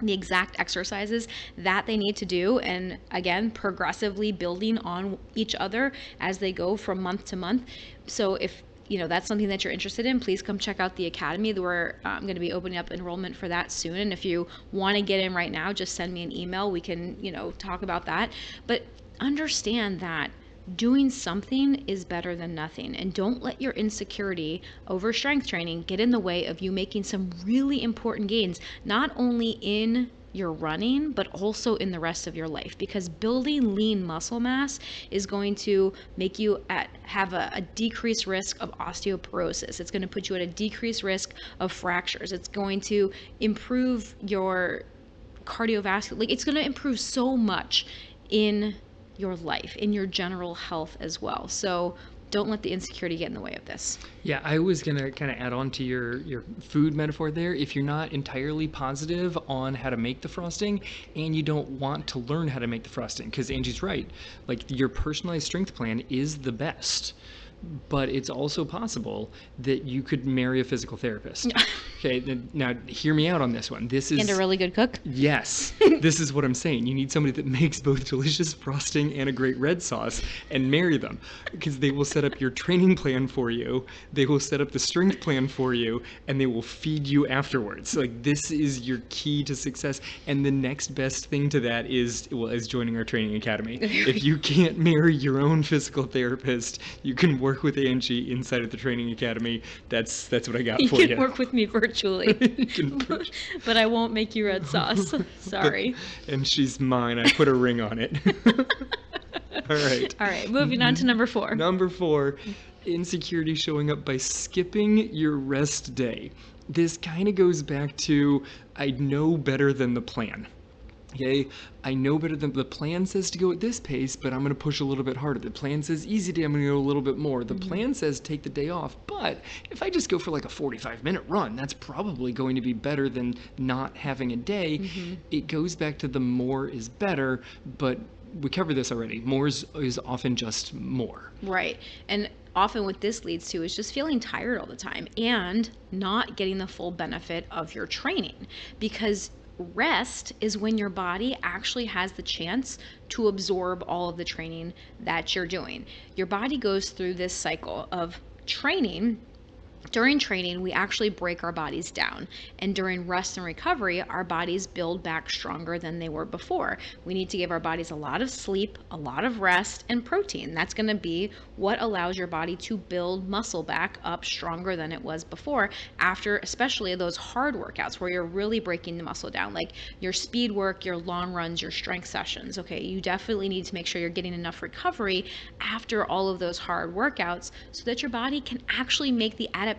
S1: the exact exercises that they need to do, and again, progressively building on each other as they go from month to month. So if that's something that you're interested in, please come check out the academy. We're going to be opening up enrollment for that soon, and if you want to get in right now, just send me an email. We can talk about that. But understand that doing something is better than nothing, and don't let your insecurity over strength training get in the way of you making some really important gains, not only in your running but also in the rest of your life, because building lean muscle mass is going to make you have a decreased risk of osteoporosis. It's going to put you at a decreased risk of fractures. It's going to improve your cardiovascular, it's going to improve so much in your life, in your general health as well. So don't let the insecurity get in the way of this.
S3: Yeah, I was going to kind of add on to your food metaphor there. If you're not entirely positive on how to make the frosting and you don't want to learn how to make the frosting, because Angie's right, like your personalized strength plan is the best. But it's also possible that you could marry a physical therapist. Okay, now hear me out on this one. This is
S1: and a really good cook.
S3: Yes, this is what I'm saying. You need somebody that makes both delicious frosting and a great red sauce, and marry them, because they will set up your training plan for you. They will set up the strength plan for you, and they will feed you afterwards. Like, this is your key to success. And the next best thing to that is joining our training academy. If you can't marry your own physical therapist, you can work with Angie inside of the training academy. That's what I got for you.
S1: You can work with me virtually, but I won't make you red sauce. Sorry.
S3: And she's mine. I put a ring on it. All right.
S1: Moving on to number 4.
S3: Number 4, insecurity showing up by skipping your rest day. This kind of goes back to, I know better than the plan. Okay, I know better than the plan says to go at this pace, but I'm going to push a little bit harder. The plan says easy day, I'm going to go a little bit more. The plan says take the day off, but if I just go for like a 45-minute run, that's probably going to be better than not having a day. It goes back to the more is better, but we covered this already. More is often just more.
S1: Right, and often what this leads to is just feeling tired all the time and not getting the full benefit of your training, because rest is when your body actually has the chance to absorb all of the training that you're doing. Your body goes through this cycle of training. During training, we actually break our bodies down, and during rest and recovery, our bodies build back stronger than they were before. We need to give our bodies a lot of sleep, a lot of rest, and protein. That's going to be what allows your body to build muscle back up stronger than it was before, after especially those hard workouts where you're really breaking the muscle down, like your speed work, your long runs, your strength sessions. Okay, you definitely need to make sure you're getting enough recovery after all of those hard workouts so that your body can actually make the adaptations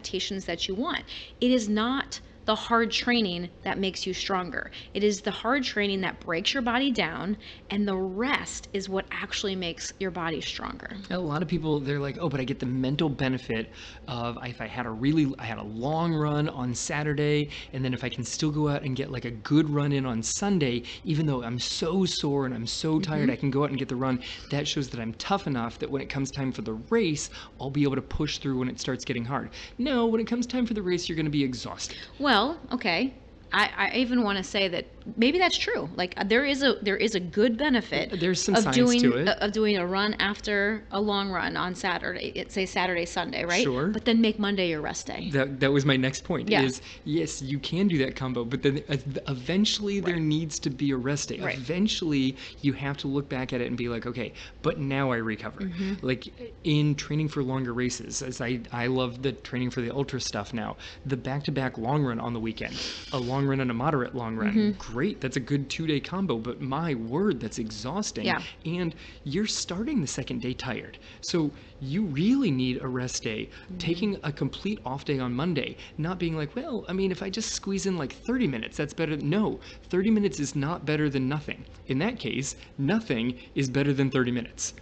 S1: that you want. It is not the hard training that makes you stronger. It is the hard training that breaks your body down, and the rest is what actually makes your body stronger.
S3: A lot of people, they're like, oh, but I get the mental benefit of if I had a long run on Saturday, and then if I can still go out and get like a good run in on Sunday, even though I'm so sore and I'm so tired, I can go out and get the run. That shows that I'm tough enough that when it comes time for the race, I'll be able to push through when it starts getting hard. No, when it comes time for the race, you're going to be exhausted.
S1: Well, okay. I even want to say that maybe that's true. Like there is a good benefit.
S3: There's some
S1: of
S3: science
S1: doing
S3: to it.
S1: Of doing a run after a long run on Saturday. Say Saturday, Sunday, right?
S3: Sure.
S1: But then make Monday your rest day.
S3: That was my next point.
S1: Yeah.
S3: Is yes, you can do that combo, but then eventually there needs to be a rest day.
S1: Right.
S3: Eventually you have to look back at it and be like, okay, but now I recover. Like in training for longer races, as I love the training for the ultra stuff now. The back-to-back long run on the weekend, a long long run and a moderate long run. Great, that's a good 2-day combo, but my word, that's exhausting.
S1: Yeah.
S3: And you're starting the second day tired. So you really need a rest day. Taking a complete off day on Monday, not being like, well, I mean, if I just squeeze in like 30 minutes, that's better. No, 30 minutes is not better than nothing. In that case, nothing is better than 30 minutes.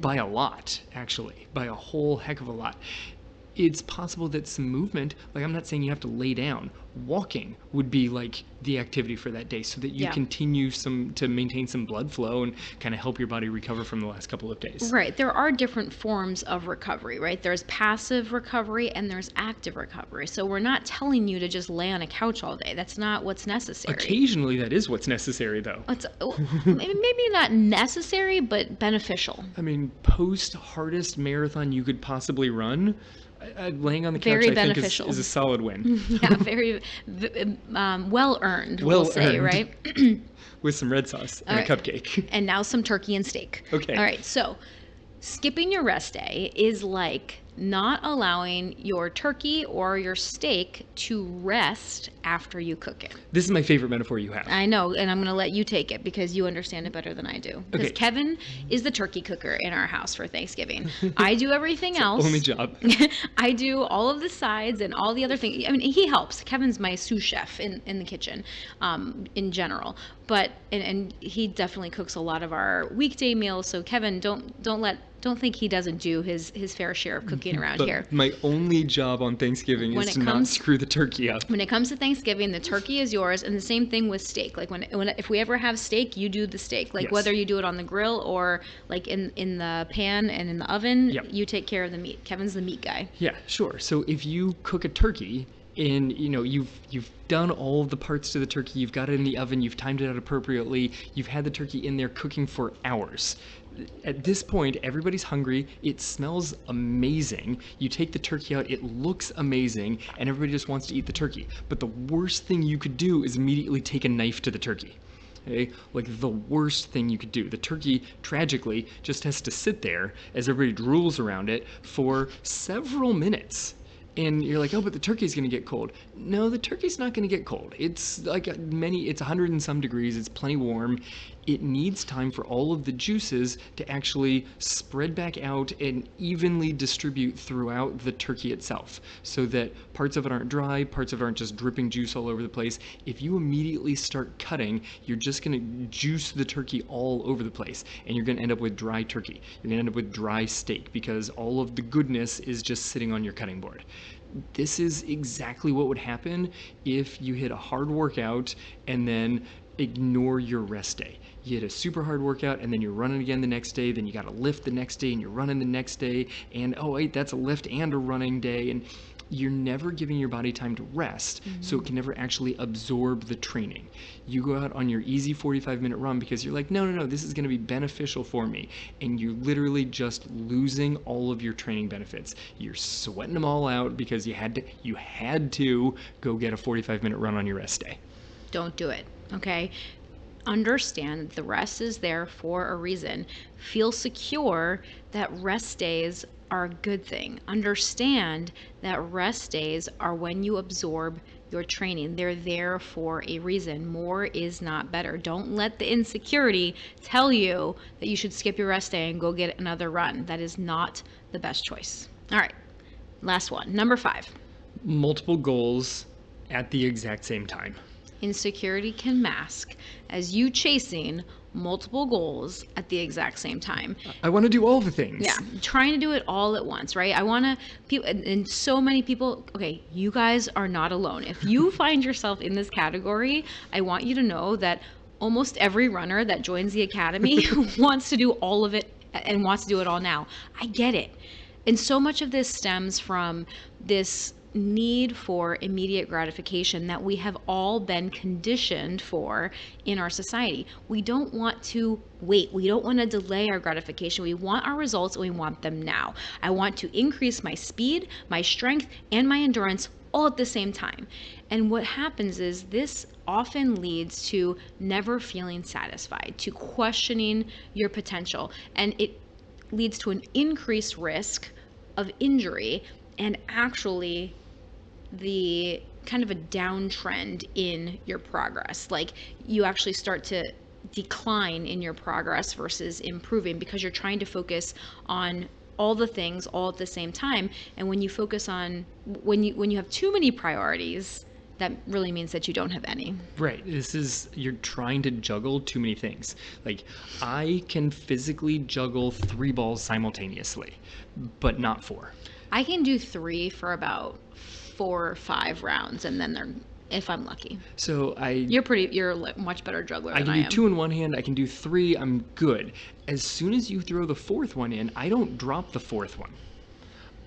S3: By a lot, actually, by a whole heck of a lot. It's possible that some movement, like I'm not saying you have to lay down, walking would be like the activity for that day so that you continue to maintain some blood flow and kind of help your body recover from the last couple of days.
S1: Right. There are different forms of recovery, right? There's passive recovery and there's active recovery. So we're not telling you to just lay on a couch all day. That's not what's necessary.
S3: Occasionally that is what's necessary, though.
S1: It's maybe not necessary, but beneficial.
S3: I mean, post hardest marathon you could possibly run, laying on the couch,
S1: Very
S3: I
S1: beneficial.
S3: think is a solid win.
S1: Yeah, very well earned, we'll say, right?
S3: With some red sauce and a cupcake.
S1: And now some turkey and steak.
S3: Okay.
S1: All right, so skipping your rest day is like not allowing your turkey or your steak to rest after you cook it.
S3: This is my favorite metaphor you have.
S1: I know, and I'm going to let you take it because you understand it better than I do. Because
S3: Okay.
S1: Kevin is the turkey cooker in our house for Thanksgiving. I do everything else.
S3: Only job.
S1: I do all of the sides and all the other things. I mean, he helps. Kevin's my sous chef in the kitchen, in general. But and he definitely cooks a lot of our weekday meals. So Kevin, don't think he doesn't do his fair share of cooking around
S3: But
S1: here.
S3: my only job on Thanksgiving
S1: When
S3: is
S1: it
S3: to not
S1: comes-
S3: screw the turkey up.
S1: When it comes to Thanksgiving, the turkey is yours, and the same thing with steak. Like if we ever have steak, you do the steak. Like
S3: Yes.
S1: whether you do it on the grill or like in the pan and in the oven,
S3: Yep.
S1: you take care of the meat. Kevin's the meat guy.
S3: Yeah, sure. So if you cook a turkey and you've done all of the parts to the turkey, you've got it in the oven, you've timed it out appropriately, you've had the turkey in there cooking for hours. At this point, everybody's hungry. It smells amazing. You take the turkey out, it looks amazing, and everybody just wants to eat the turkey. But the worst thing you could do is immediately take a knife to the turkey. Okay? Like the worst thing you could do. The turkey, tragically, just has to sit there as everybody drools around it for several minutes. And you're like, oh, but the turkey's going to get cold. No, the turkey's not going to get cold. It's like it's 100 and some degrees. It's plenty warm. It needs time for all of the juices to actually spread back out and evenly distribute throughout the turkey itself so that parts of it aren't dry, parts of it aren't just dripping juice all over the place. If you immediately start cutting, you're just going to juice the turkey all over the place, and you're going to end up with dry turkey. You're going to end up with dry steak because all of the goodness is just sitting on your cutting board. This is exactly what would happen if you hit a hard workout and then ignore your rest day. You hit a super hard workout and then you're running again the next day, then you got to lift the next day and you're running the next day, and oh wait, that's a lift and a running day, and you're never giving your body time to rest, so it can never actually absorb the training. You go out on your easy 45-minute run because you're like, no, this is going to be beneficial for me, and you're literally just losing all of your training benefits. You're sweating them all out because you had to go get a 45-minute run on your rest day.
S1: Don't do it, okay? Understand that the rest is there for a reason. Feel secure that rest days are a good thing. Understand that rest days are when you absorb your training. They're there for a reason. More is not better. Don't let the insecurity tell you that you should skip your rest day and go get another run. That is not the best choice. All right, last one. Number 5.
S3: Multiple goals at the exact same time.
S1: Insecurity can mask as you chasing multiple goals at the exact same time.
S3: I want to do all the things.
S1: Yeah, trying to do it all at once, right? I want to, and so many people, okay, you guys are not alone. If you find yourself in this category, I want you to know that almost every runner that joins the academy wants to do all of it and wants to do it all now. I get it. And so much of this stems from this need for immediate gratification that we have all been conditioned for in our society. We don't want to wait. We don't want to delay our gratification. We want our results and we want them now. I want to increase my speed, my strength, and my endurance all at the same time. And what happens is this often leads to never feeling satisfied, to questioning your potential, and it leads to an increased risk of injury and actually the kind of a downtrend in your progress. Like you actually start to decline in your progress versus improving because you're trying to focus on all the things all at the same time. And when you focus on when you have too many priorities, that really means that you don't have any.
S3: Right. You're trying to juggle too many things. Like, I can physically juggle 3 balls simultaneously, but not 4.
S1: I can do 3 for about 4 or 5 rounds, and then they're, if I'm lucky.
S3: So
S1: You're a much better juggler than I am.
S3: I can do 2 in one hand, I can do 3, I'm good. As soon as you throw the 4th one in, I don't drop the 4th one.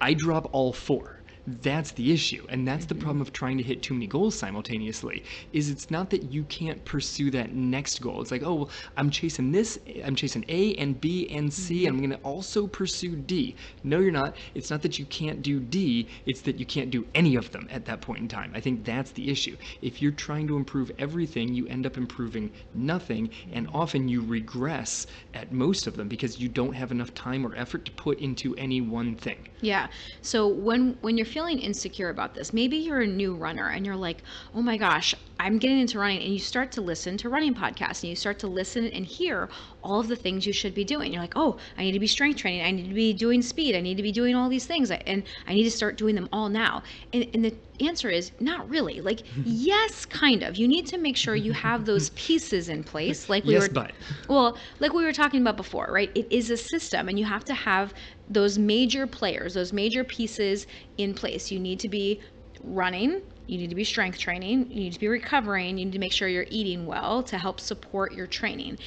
S3: I drop all 4. That's the issue, and that's the problem of trying to hit too many goals simultaneously. Is it's not that you can't pursue that next goal. It's like, oh, well, I'm chasing this, I'm chasing A and B and C, and I'm going to also pursue D. No, you're not. It's not that you can't do D, it's that you can't do any of them at that point in time. I think that's the issue. If you're trying to improve everything, you end up improving nothing, and often you regress at most of them because you don't have enough time or effort to put into any one thing.
S1: Yeah. So when you're feeling insecure about this, maybe you're a new runner and you're like, oh my gosh, I'm getting into running, and you start to listen to running podcasts and you start to listen and hear all of the things you should be doing. You're like, oh, I need to be strength training, I need to be doing speed, I need to be doing all these things, and I need to start doing them all now. And the answer is not really. Like, yes, kind of. You need to make sure you have those pieces in place. Like we were talking about before, right? It is a system, and you have to have those major players, those major pieces in place. You need to be running, you need to be strength training, you need to be recovering, you need to make sure you're eating well to help support your training.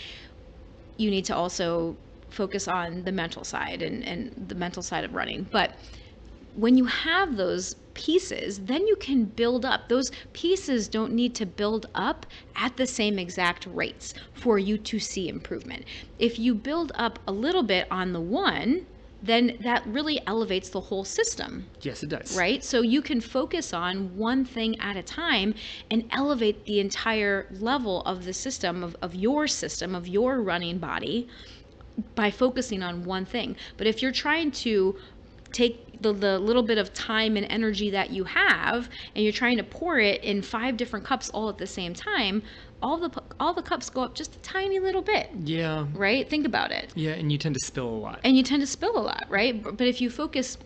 S1: You need to also focus on the mental side and the mental side of running. But when you have those pieces, then you can build up. Those pieces don't need to build up at the same exact rates for you to see improvement. If you build up a little bit on the one, then that really elevates the whole system.
S3: Yes, it does.
S1: Right? So you can focus on one thing at a time and elevate the entire level of the system, of your running body, by focusing on one thing. But if you're trying to take the little bit of time and energy that you have, and you're trying to pour it in 5 different cups all at the same time, all the cups go up just a tiny little bit.
S3: Yeah.
S1: Right? Think about it.
S3: Yeah, and you tend to spill a lot.
S1: Right? But if you focus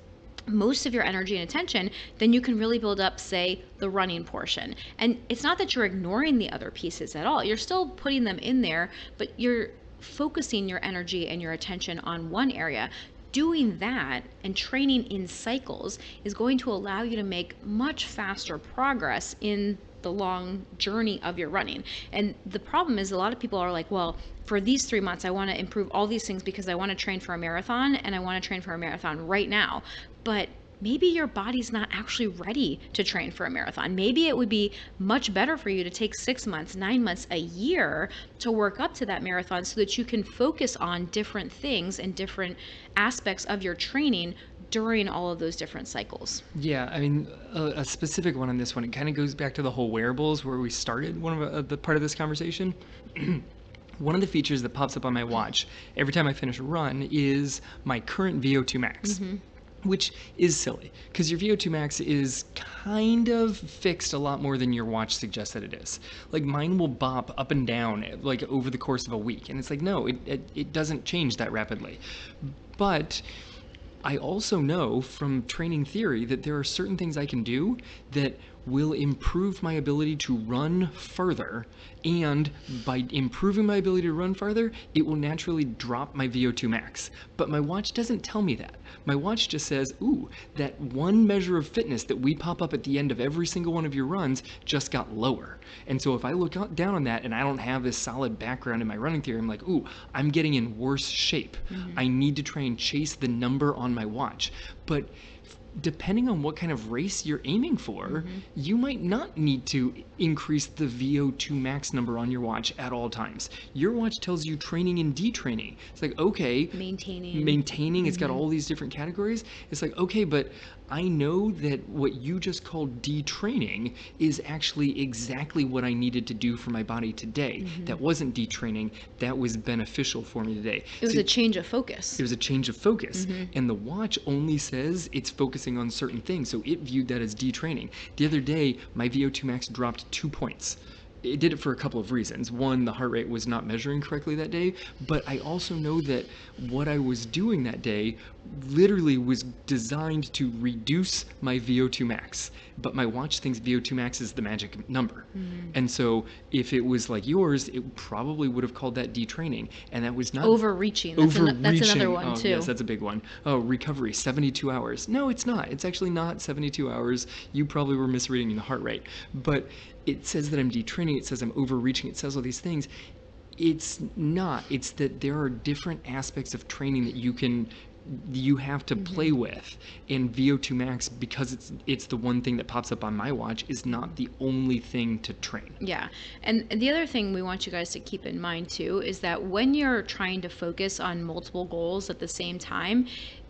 S1: most of your energy and attention, then you can really build up, say, the running portion. And it's not that you're ignoring the other pieces at all. You're still putting them in there, but you're focusing your energy and your attention on one area. Doing that and training in cycles is going to allow you to make much faster progress in the long journey of your running. And the problem is, a lot of people are like, well, for these 3 months, I want to improve all these things because I want to train for a marathon, and I want to train for a marathon right now. But maybe your body's not actually ready to train for a marathon. Maybe it would be much better for you to take 6 months, 9 months, a year to work up to that marathon so that you can focus on different things and different aspects of your training during all of those different cycles.
S3: Yeah, I mean, a specific one on this one, it kind of goes back to the whole wearables where we started one of the part of this conversation. One of the features that pops up on my watch every time I finish a run is my current VO2 max. Which is silly, because your VO2 max is kind of fixed a lot more than your watch suggests that it is. Like, mine will bop up and down like over the course of a week, and it's like, no, it doesn't change that rapidly. But I also know from training theory that there are certain things I can do that will improve my ability to run further, and by improving my ability to run farther, it will naturally drop my VO2 max. But my watch doesn't tell me that. My watch just says, ooh, that one measure of fitness that we pop up at the end of every single one of your runs just got lower. And so if I look down on that and I don't have this solid background in my running theory, I'm like, ooh, I'm getting in worse shape. I need to try and chase the number on my watch. But depending on what kind of race you're aiming for, you might not need to increase the VO2 max number on your watch at all times. Your watch tells you training and detraining. It's like, okay, maintaining, it's got all these different categories. It's like, okay, but I know that what you just called detraining is actually exactly what I needed to do for my body today. That wasn't detraining, that was beneficial for me today.
S1: It was a change of focus.
S3: It was a change of focus. And the watch only says it's focusing focusing on certain things, so it viewed that as detraining. The other day, my VO2 max dropped 2 points. It did it for a couple of reasons. One, the heart rate was not measuring correctly that day, but I also know that what I was doing that day literally was designed to reduce my VO2 max. But my watch thinks VO2 max is the magic number. And so if it was like yours, it probably would have called that detraining. And that was not
S1: Overreaching. That's another one,
S3: oh,
S1: too.
S3: Yes, that's a big one. Oh, recovery, 72 hours. No, it's not. It's actually not 72 hours. You probably were misreading the heart rate. But it says that I'm detraining. It says I'm overreaching. It says all these things. It's not. It's that there are different aspects of training that you have to play with, and VO2 max, because it's the one thing that pops up on my watch, is not the only thing to train.
S1: Yeah. And the other thing we want you guys to keep in mind too is that when you're trying to focus on multiple goals at the same time,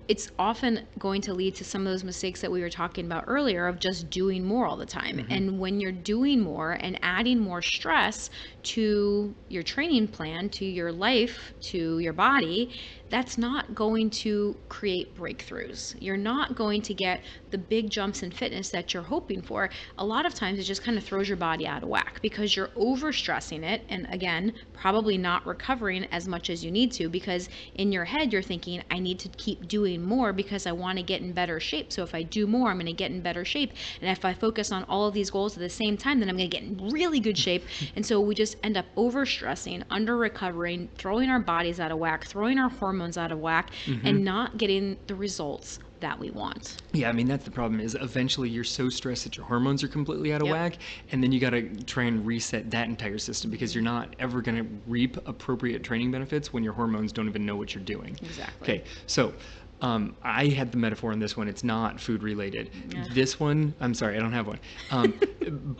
S1: it's often going to lead to some of those mistakes that we were talking about earlier of just doing more all the time. And when you're doing more and adding more stress to your training plan, to your life, to your body, that's not going to create breakthroughs. You're not going to get the big jumps in fitness that you're hoping for. A lot of times it just kind of throws your body out of whack because you're overstressing it, and again, probably not recovering as much as you need to, because in your head you're thinking, I need to keep doing more because I want to get in better shape. So if I do more, I'm going to get in better shape. And if I focus on all of these goals at the same time, then I'm going to get in really good shape. And so we just end up overstressing, under recovering, throwing our bodies out of whack, throwing our hormones out of whack, and not getting the results that we want.
S3: Yeah, I mean, that's the problem, is eventually you're so stressed that your hormones are completely out of whack, and then you got to try and reset that entire system, because you're not ever going to reap appropriate training benefits when your hormones don't even know what you're doing.
S1: Exactly.
S3: Okay, so I had the metaphor on this one. It's not food related. This one, I'm sorry, I don't have one.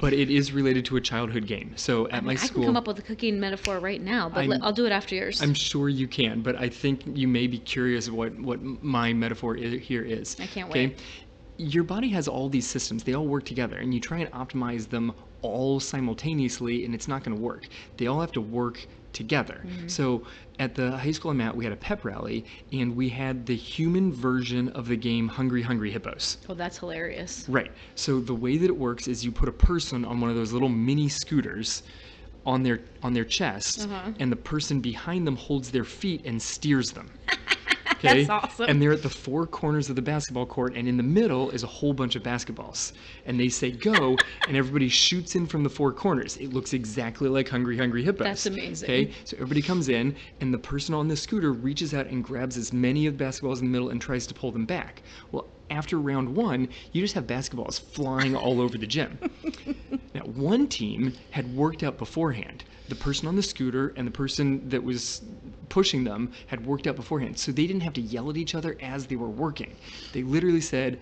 S3: But it is related to a childhood game. So at my school,
S1: I can come up with a cooking metaphor right now, but I'll do it after yours.
S3: I'm sure you can, but I think you may be curious what my metaphor here is.
S1: I can't wait.
S3: Your body has all these systems. They all work together, and you try and optimize them all simultaneously, and it's not going to work. They all have to work together. So at the high school I'm at, we had a pep rally, and we had the human version of the game Hungry Hungry Hippos.
S1: Oh, that's hilarious.
S3: Right. So the way that it works is you put a person on one of those little mini scooters on their chest, and the person behind them holds their feet and steers them. Okay?
S1: That's awesome.
S3: And they're at the four corners of the basketball court, and in the middle is a whole bunch of basketballs. And they say go, and everybody shoots in from the four corners. It looks exactly like Hungry Hungry Hippos.
S1: That's amazing.
S3: Okay? So everybody comes in, and the person on the scooter reaches out and grabs as many of the basketballs in the middle and tries to pull them back. Well, after round one, you just have basketballs flying all over the gym. Now, one team had worked out beforehand. The person on the scooter and the person that was pushing them had worked out beforehand. So they didn't have to yell at each other as they were working. They literally said,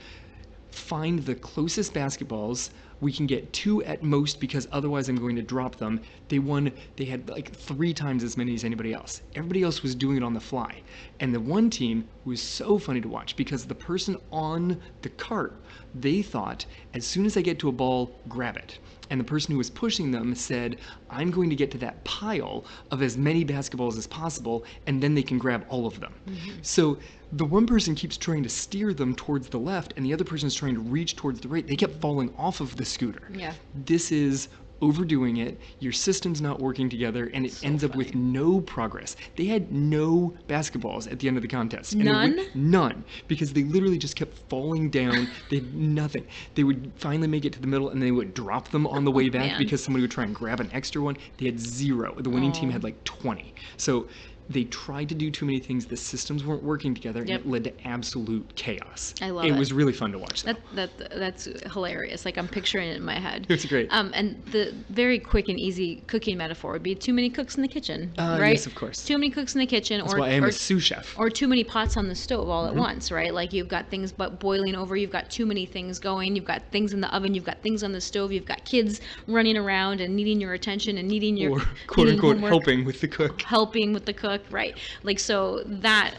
S3: find the closest basketballs. We can get 2 at most, because otherwise I'm going to drop them. They had like 3 times as many as anybody else. Everybody else was doing it on the fly. And the one team was so funny to watch, because the person on the cart, they thought, as soon as I get to a ball, grab it. And the person who was pushing them said, I'm going to get to that pile of as many basketballs as possible, and then they can grab all of them. So the one person keeps trying to steer them towards the left, and the other person is trying to reach towards the right. They kept falling off of the scooter.
S1: Yeah.
S3: This is overdoing it. Your system's not working together, and it ends up with no progress. They had no basketballs at the end of the contest.
S1: None?
S3: None, because they literally just kept falling down. They had nothing. They would finally make it to the middle, and they would drop them on the way back because somebody would try and grab an extra one. They had 0. The winning team had like 20. So they tried to do too many things. The systems weren't working together, and it led to absolute chaos.
S1: I love it.
S3: It was really fun to watch.
S1: That's hilarious. Like, I'm picturing it in my head.
S3: It's great.
S1: And the very quick and easy cooking metaphor would be too many cooks in the kitchen, right?
S3: Yes, of course.
S1: Too many cooks in the kitchen,
S3: That's why I am a sous chef.
S1: or too many pots on the stove all at once, right? Like, you've got things but boiling over, you've got too many things going, you've got things in the oven, you've got things on the stove, you've got kids running around and needing your attention and needing your
S3: Or quote unquote
S1: homework,
S3: helping with the cook.
S1: helping with the cook, right? Like, so that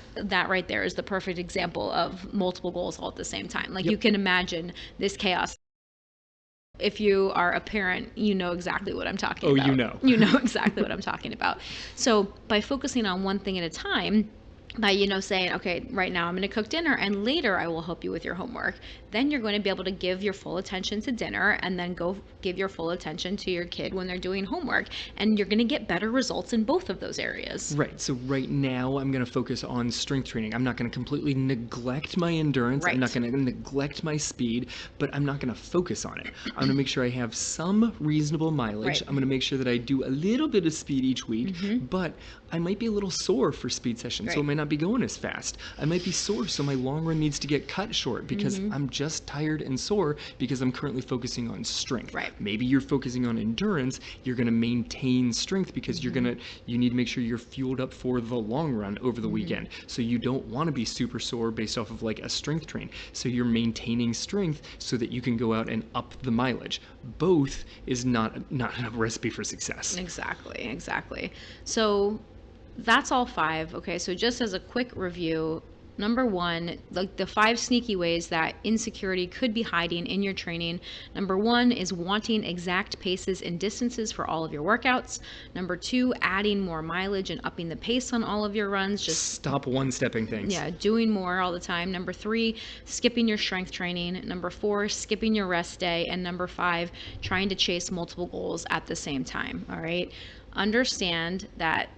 S1: right there is the perfect example of multiple goals all at the same time. Like, you can imagine this chaos. If you are a parent, you know exactly what I'm talking about.
S3: Oh, you know.
S1: You know exactly what I'm talking about. So by focusing on one thing at a time, by, saying, okay, right now I'm going to cook dinner and later I will help you with your homework. Then you're going to be able to give your full attention to dinner and then go give your full attention to your kid when they're doing homework. And you're going to get better results in both of those areas.
S3: Right. So right now I'm going to focus on strength training. I'm not going to completely neglect my endurance.
S1: Right.
S3: I'm not going to neglect my speed, but I'm not going to focus on it. I'm going to make sure I have some reasonable mileage.
S1: Right.
S3: I'm going to make sure that I do a little bit of speed each week, but I might be a little sore for speed sessions, so I
S1: Right.
S3: might not be going as fast. I might be sore, so my long run needs to get cut short because I'm just tired and sore because I'm currently focusing on strength.
S1: Right.
S3: Maybe you're focusing on endurance. You're going to maintain strength because you need to make sure you're fueled up for the long run over the weekend. So you don't want to be super sore based off of like a strength train. So you're maintaining strength so that you can go out and up the mileage. Both is not a recipe for success.
S1: Exactly. So that's all 5. Okay, so just as a quick review, number 1, like the 5 sneaky ways that insecurity could be hiding in your training. Number 1 is wanting exact paces and distances for all of your workouts. Number 2, adding more mileage and upping the pace on all of your runs. Just
S3: stop one-stepping things.
S1: Yeah, doing more all the time. Number 3, skipping your strength training. Number 4, skipping your rest day. And number 5, trying to chase multiple goals at the same time. All right. Understand that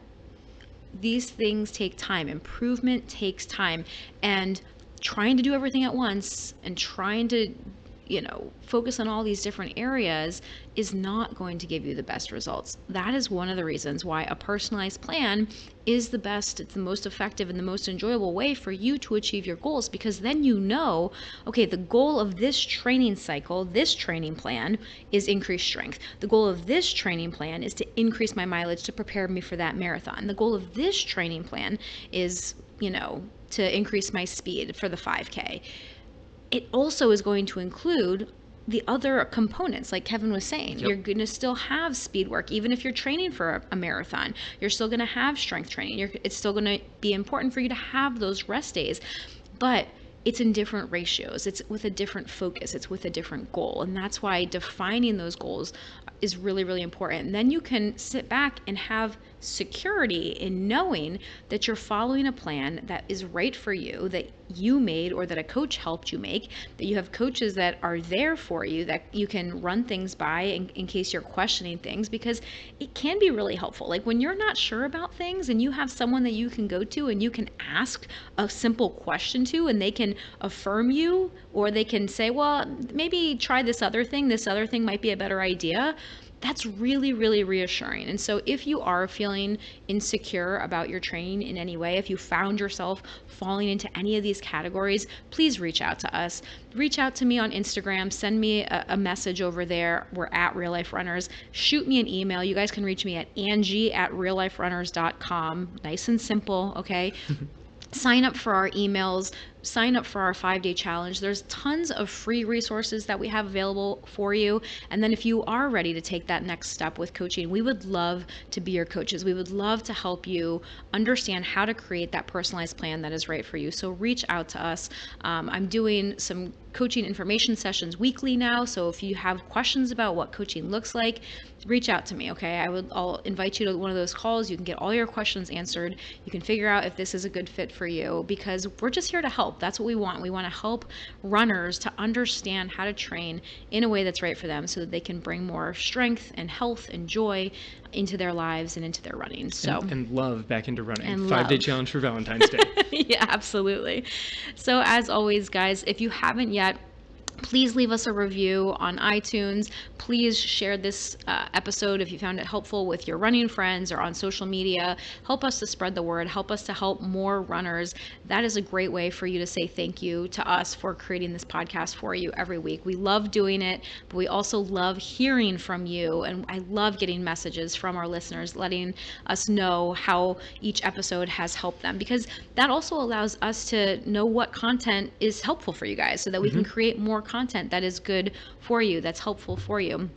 S1: these things take time. Improvement takes time. And trying to do everything at once and trying to, focus on all these different areas is not going to give you the best results. That is one of the reasons why a personalized plan is the best, it's the most effective and the most enjoyable way for you to achieve your goals, because then okay, the goal of this training cycle, this training plan is increased strength. The goal of this training plan is to increase my mileage to prepare me for that marathon. The goal of this training plan is, to increase my speed for the 5K. It also is going to include the other components, like Kevin was saying.
S3: Yep.
S1: You're going to still have speed work. Even if you're training for a marathon, you're still going to have strength training. It's still going to be important for you to have those rest days. But it's in different ratios. It's with a different focus. It's with a different goal. And that's why defining those goals is really, really important. And then you can sit back and have security in knowing that you're following a plan that is right for you, that you made or that a coach helped you make, that you have coaches that are there for you, that you can run things by in case you're questioning things, because it can be really helpful. Like when you're not sure about things and you have someone that you can go to and you can ask a simple question to, and they can affirm you, or they can say, well, maybe try this other thing might be a better idea. That's really, really reassuring. And so if you are feeling insecure about your training in any way, if you found yourself falling into any of these categories, please reach out to us. Reach out to me on Instagram. Send me a message over there. We're at Real Life Runners. Shoot me an email. You guys can reach me at Angie@realliferunners.com. Nice and simple, okay? Sign up for our emails, sign up for our 5-day challenge. There's tons of free resources that we have available for you. And then if you are ready to take that next step with coaching, we would love to be your coaches. We would love to help you understand how to create that personalized plan that is right for you. So reach out to us. I'm doing some coaching information sessions weekly now. So if you have questions about what coaching looks like, reach out to me, okay? I'll invite you to one of those calls. You can get all your questions answered. You can figure out if this is a good fit for you, because we're just here to help. That's what we want. We want to help runners to understand how to train in a way that's right for them so that they can bring more strength and health and joy into their lives and into their running. So
S3: and love back into running.
S1: And
S3: 5-day
S1: love.
S3: challenge for Valentine's Day.
S1: Yeah, absolutely. So as always, guys, if you haven't yet, please leave us a review on iTunes. Please share this episode if you found it helpful with your running friends or on social media. Help us to spread the word. Help us to help more runners. That is a great way for you to say thank you to us for creating this podcast for you every week. We love doing it, but we also love hearing from you. And I love getting messages from our listeners letting us know how each episode has helped them, because that also allows us to know what content is helpful for you guys so that we can create more content that is good for you, that's helpful for you.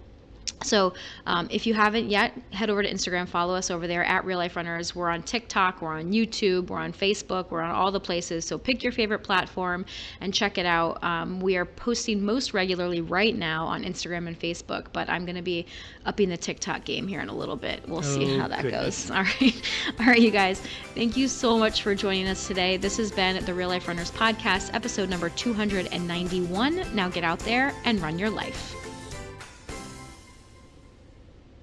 S1: So if you haven't yet, head over to Instagram, follow us over there at Real Life Runners. We're on TikTok, we're on YouTube, we're on Facebook, we're on all the places. So pick your favorite platform and check it out. We are posting most regularly right now on Instagram and Facebook, but I'm going to be upping the TikTok game here in a little bit. We'll see how that
S3: goodness.
S1: goes. All right. All right, you guys. Thank you so much for joining us today. This has been the Real Life Runners podcast, episode number 291. Now get out there and run your life.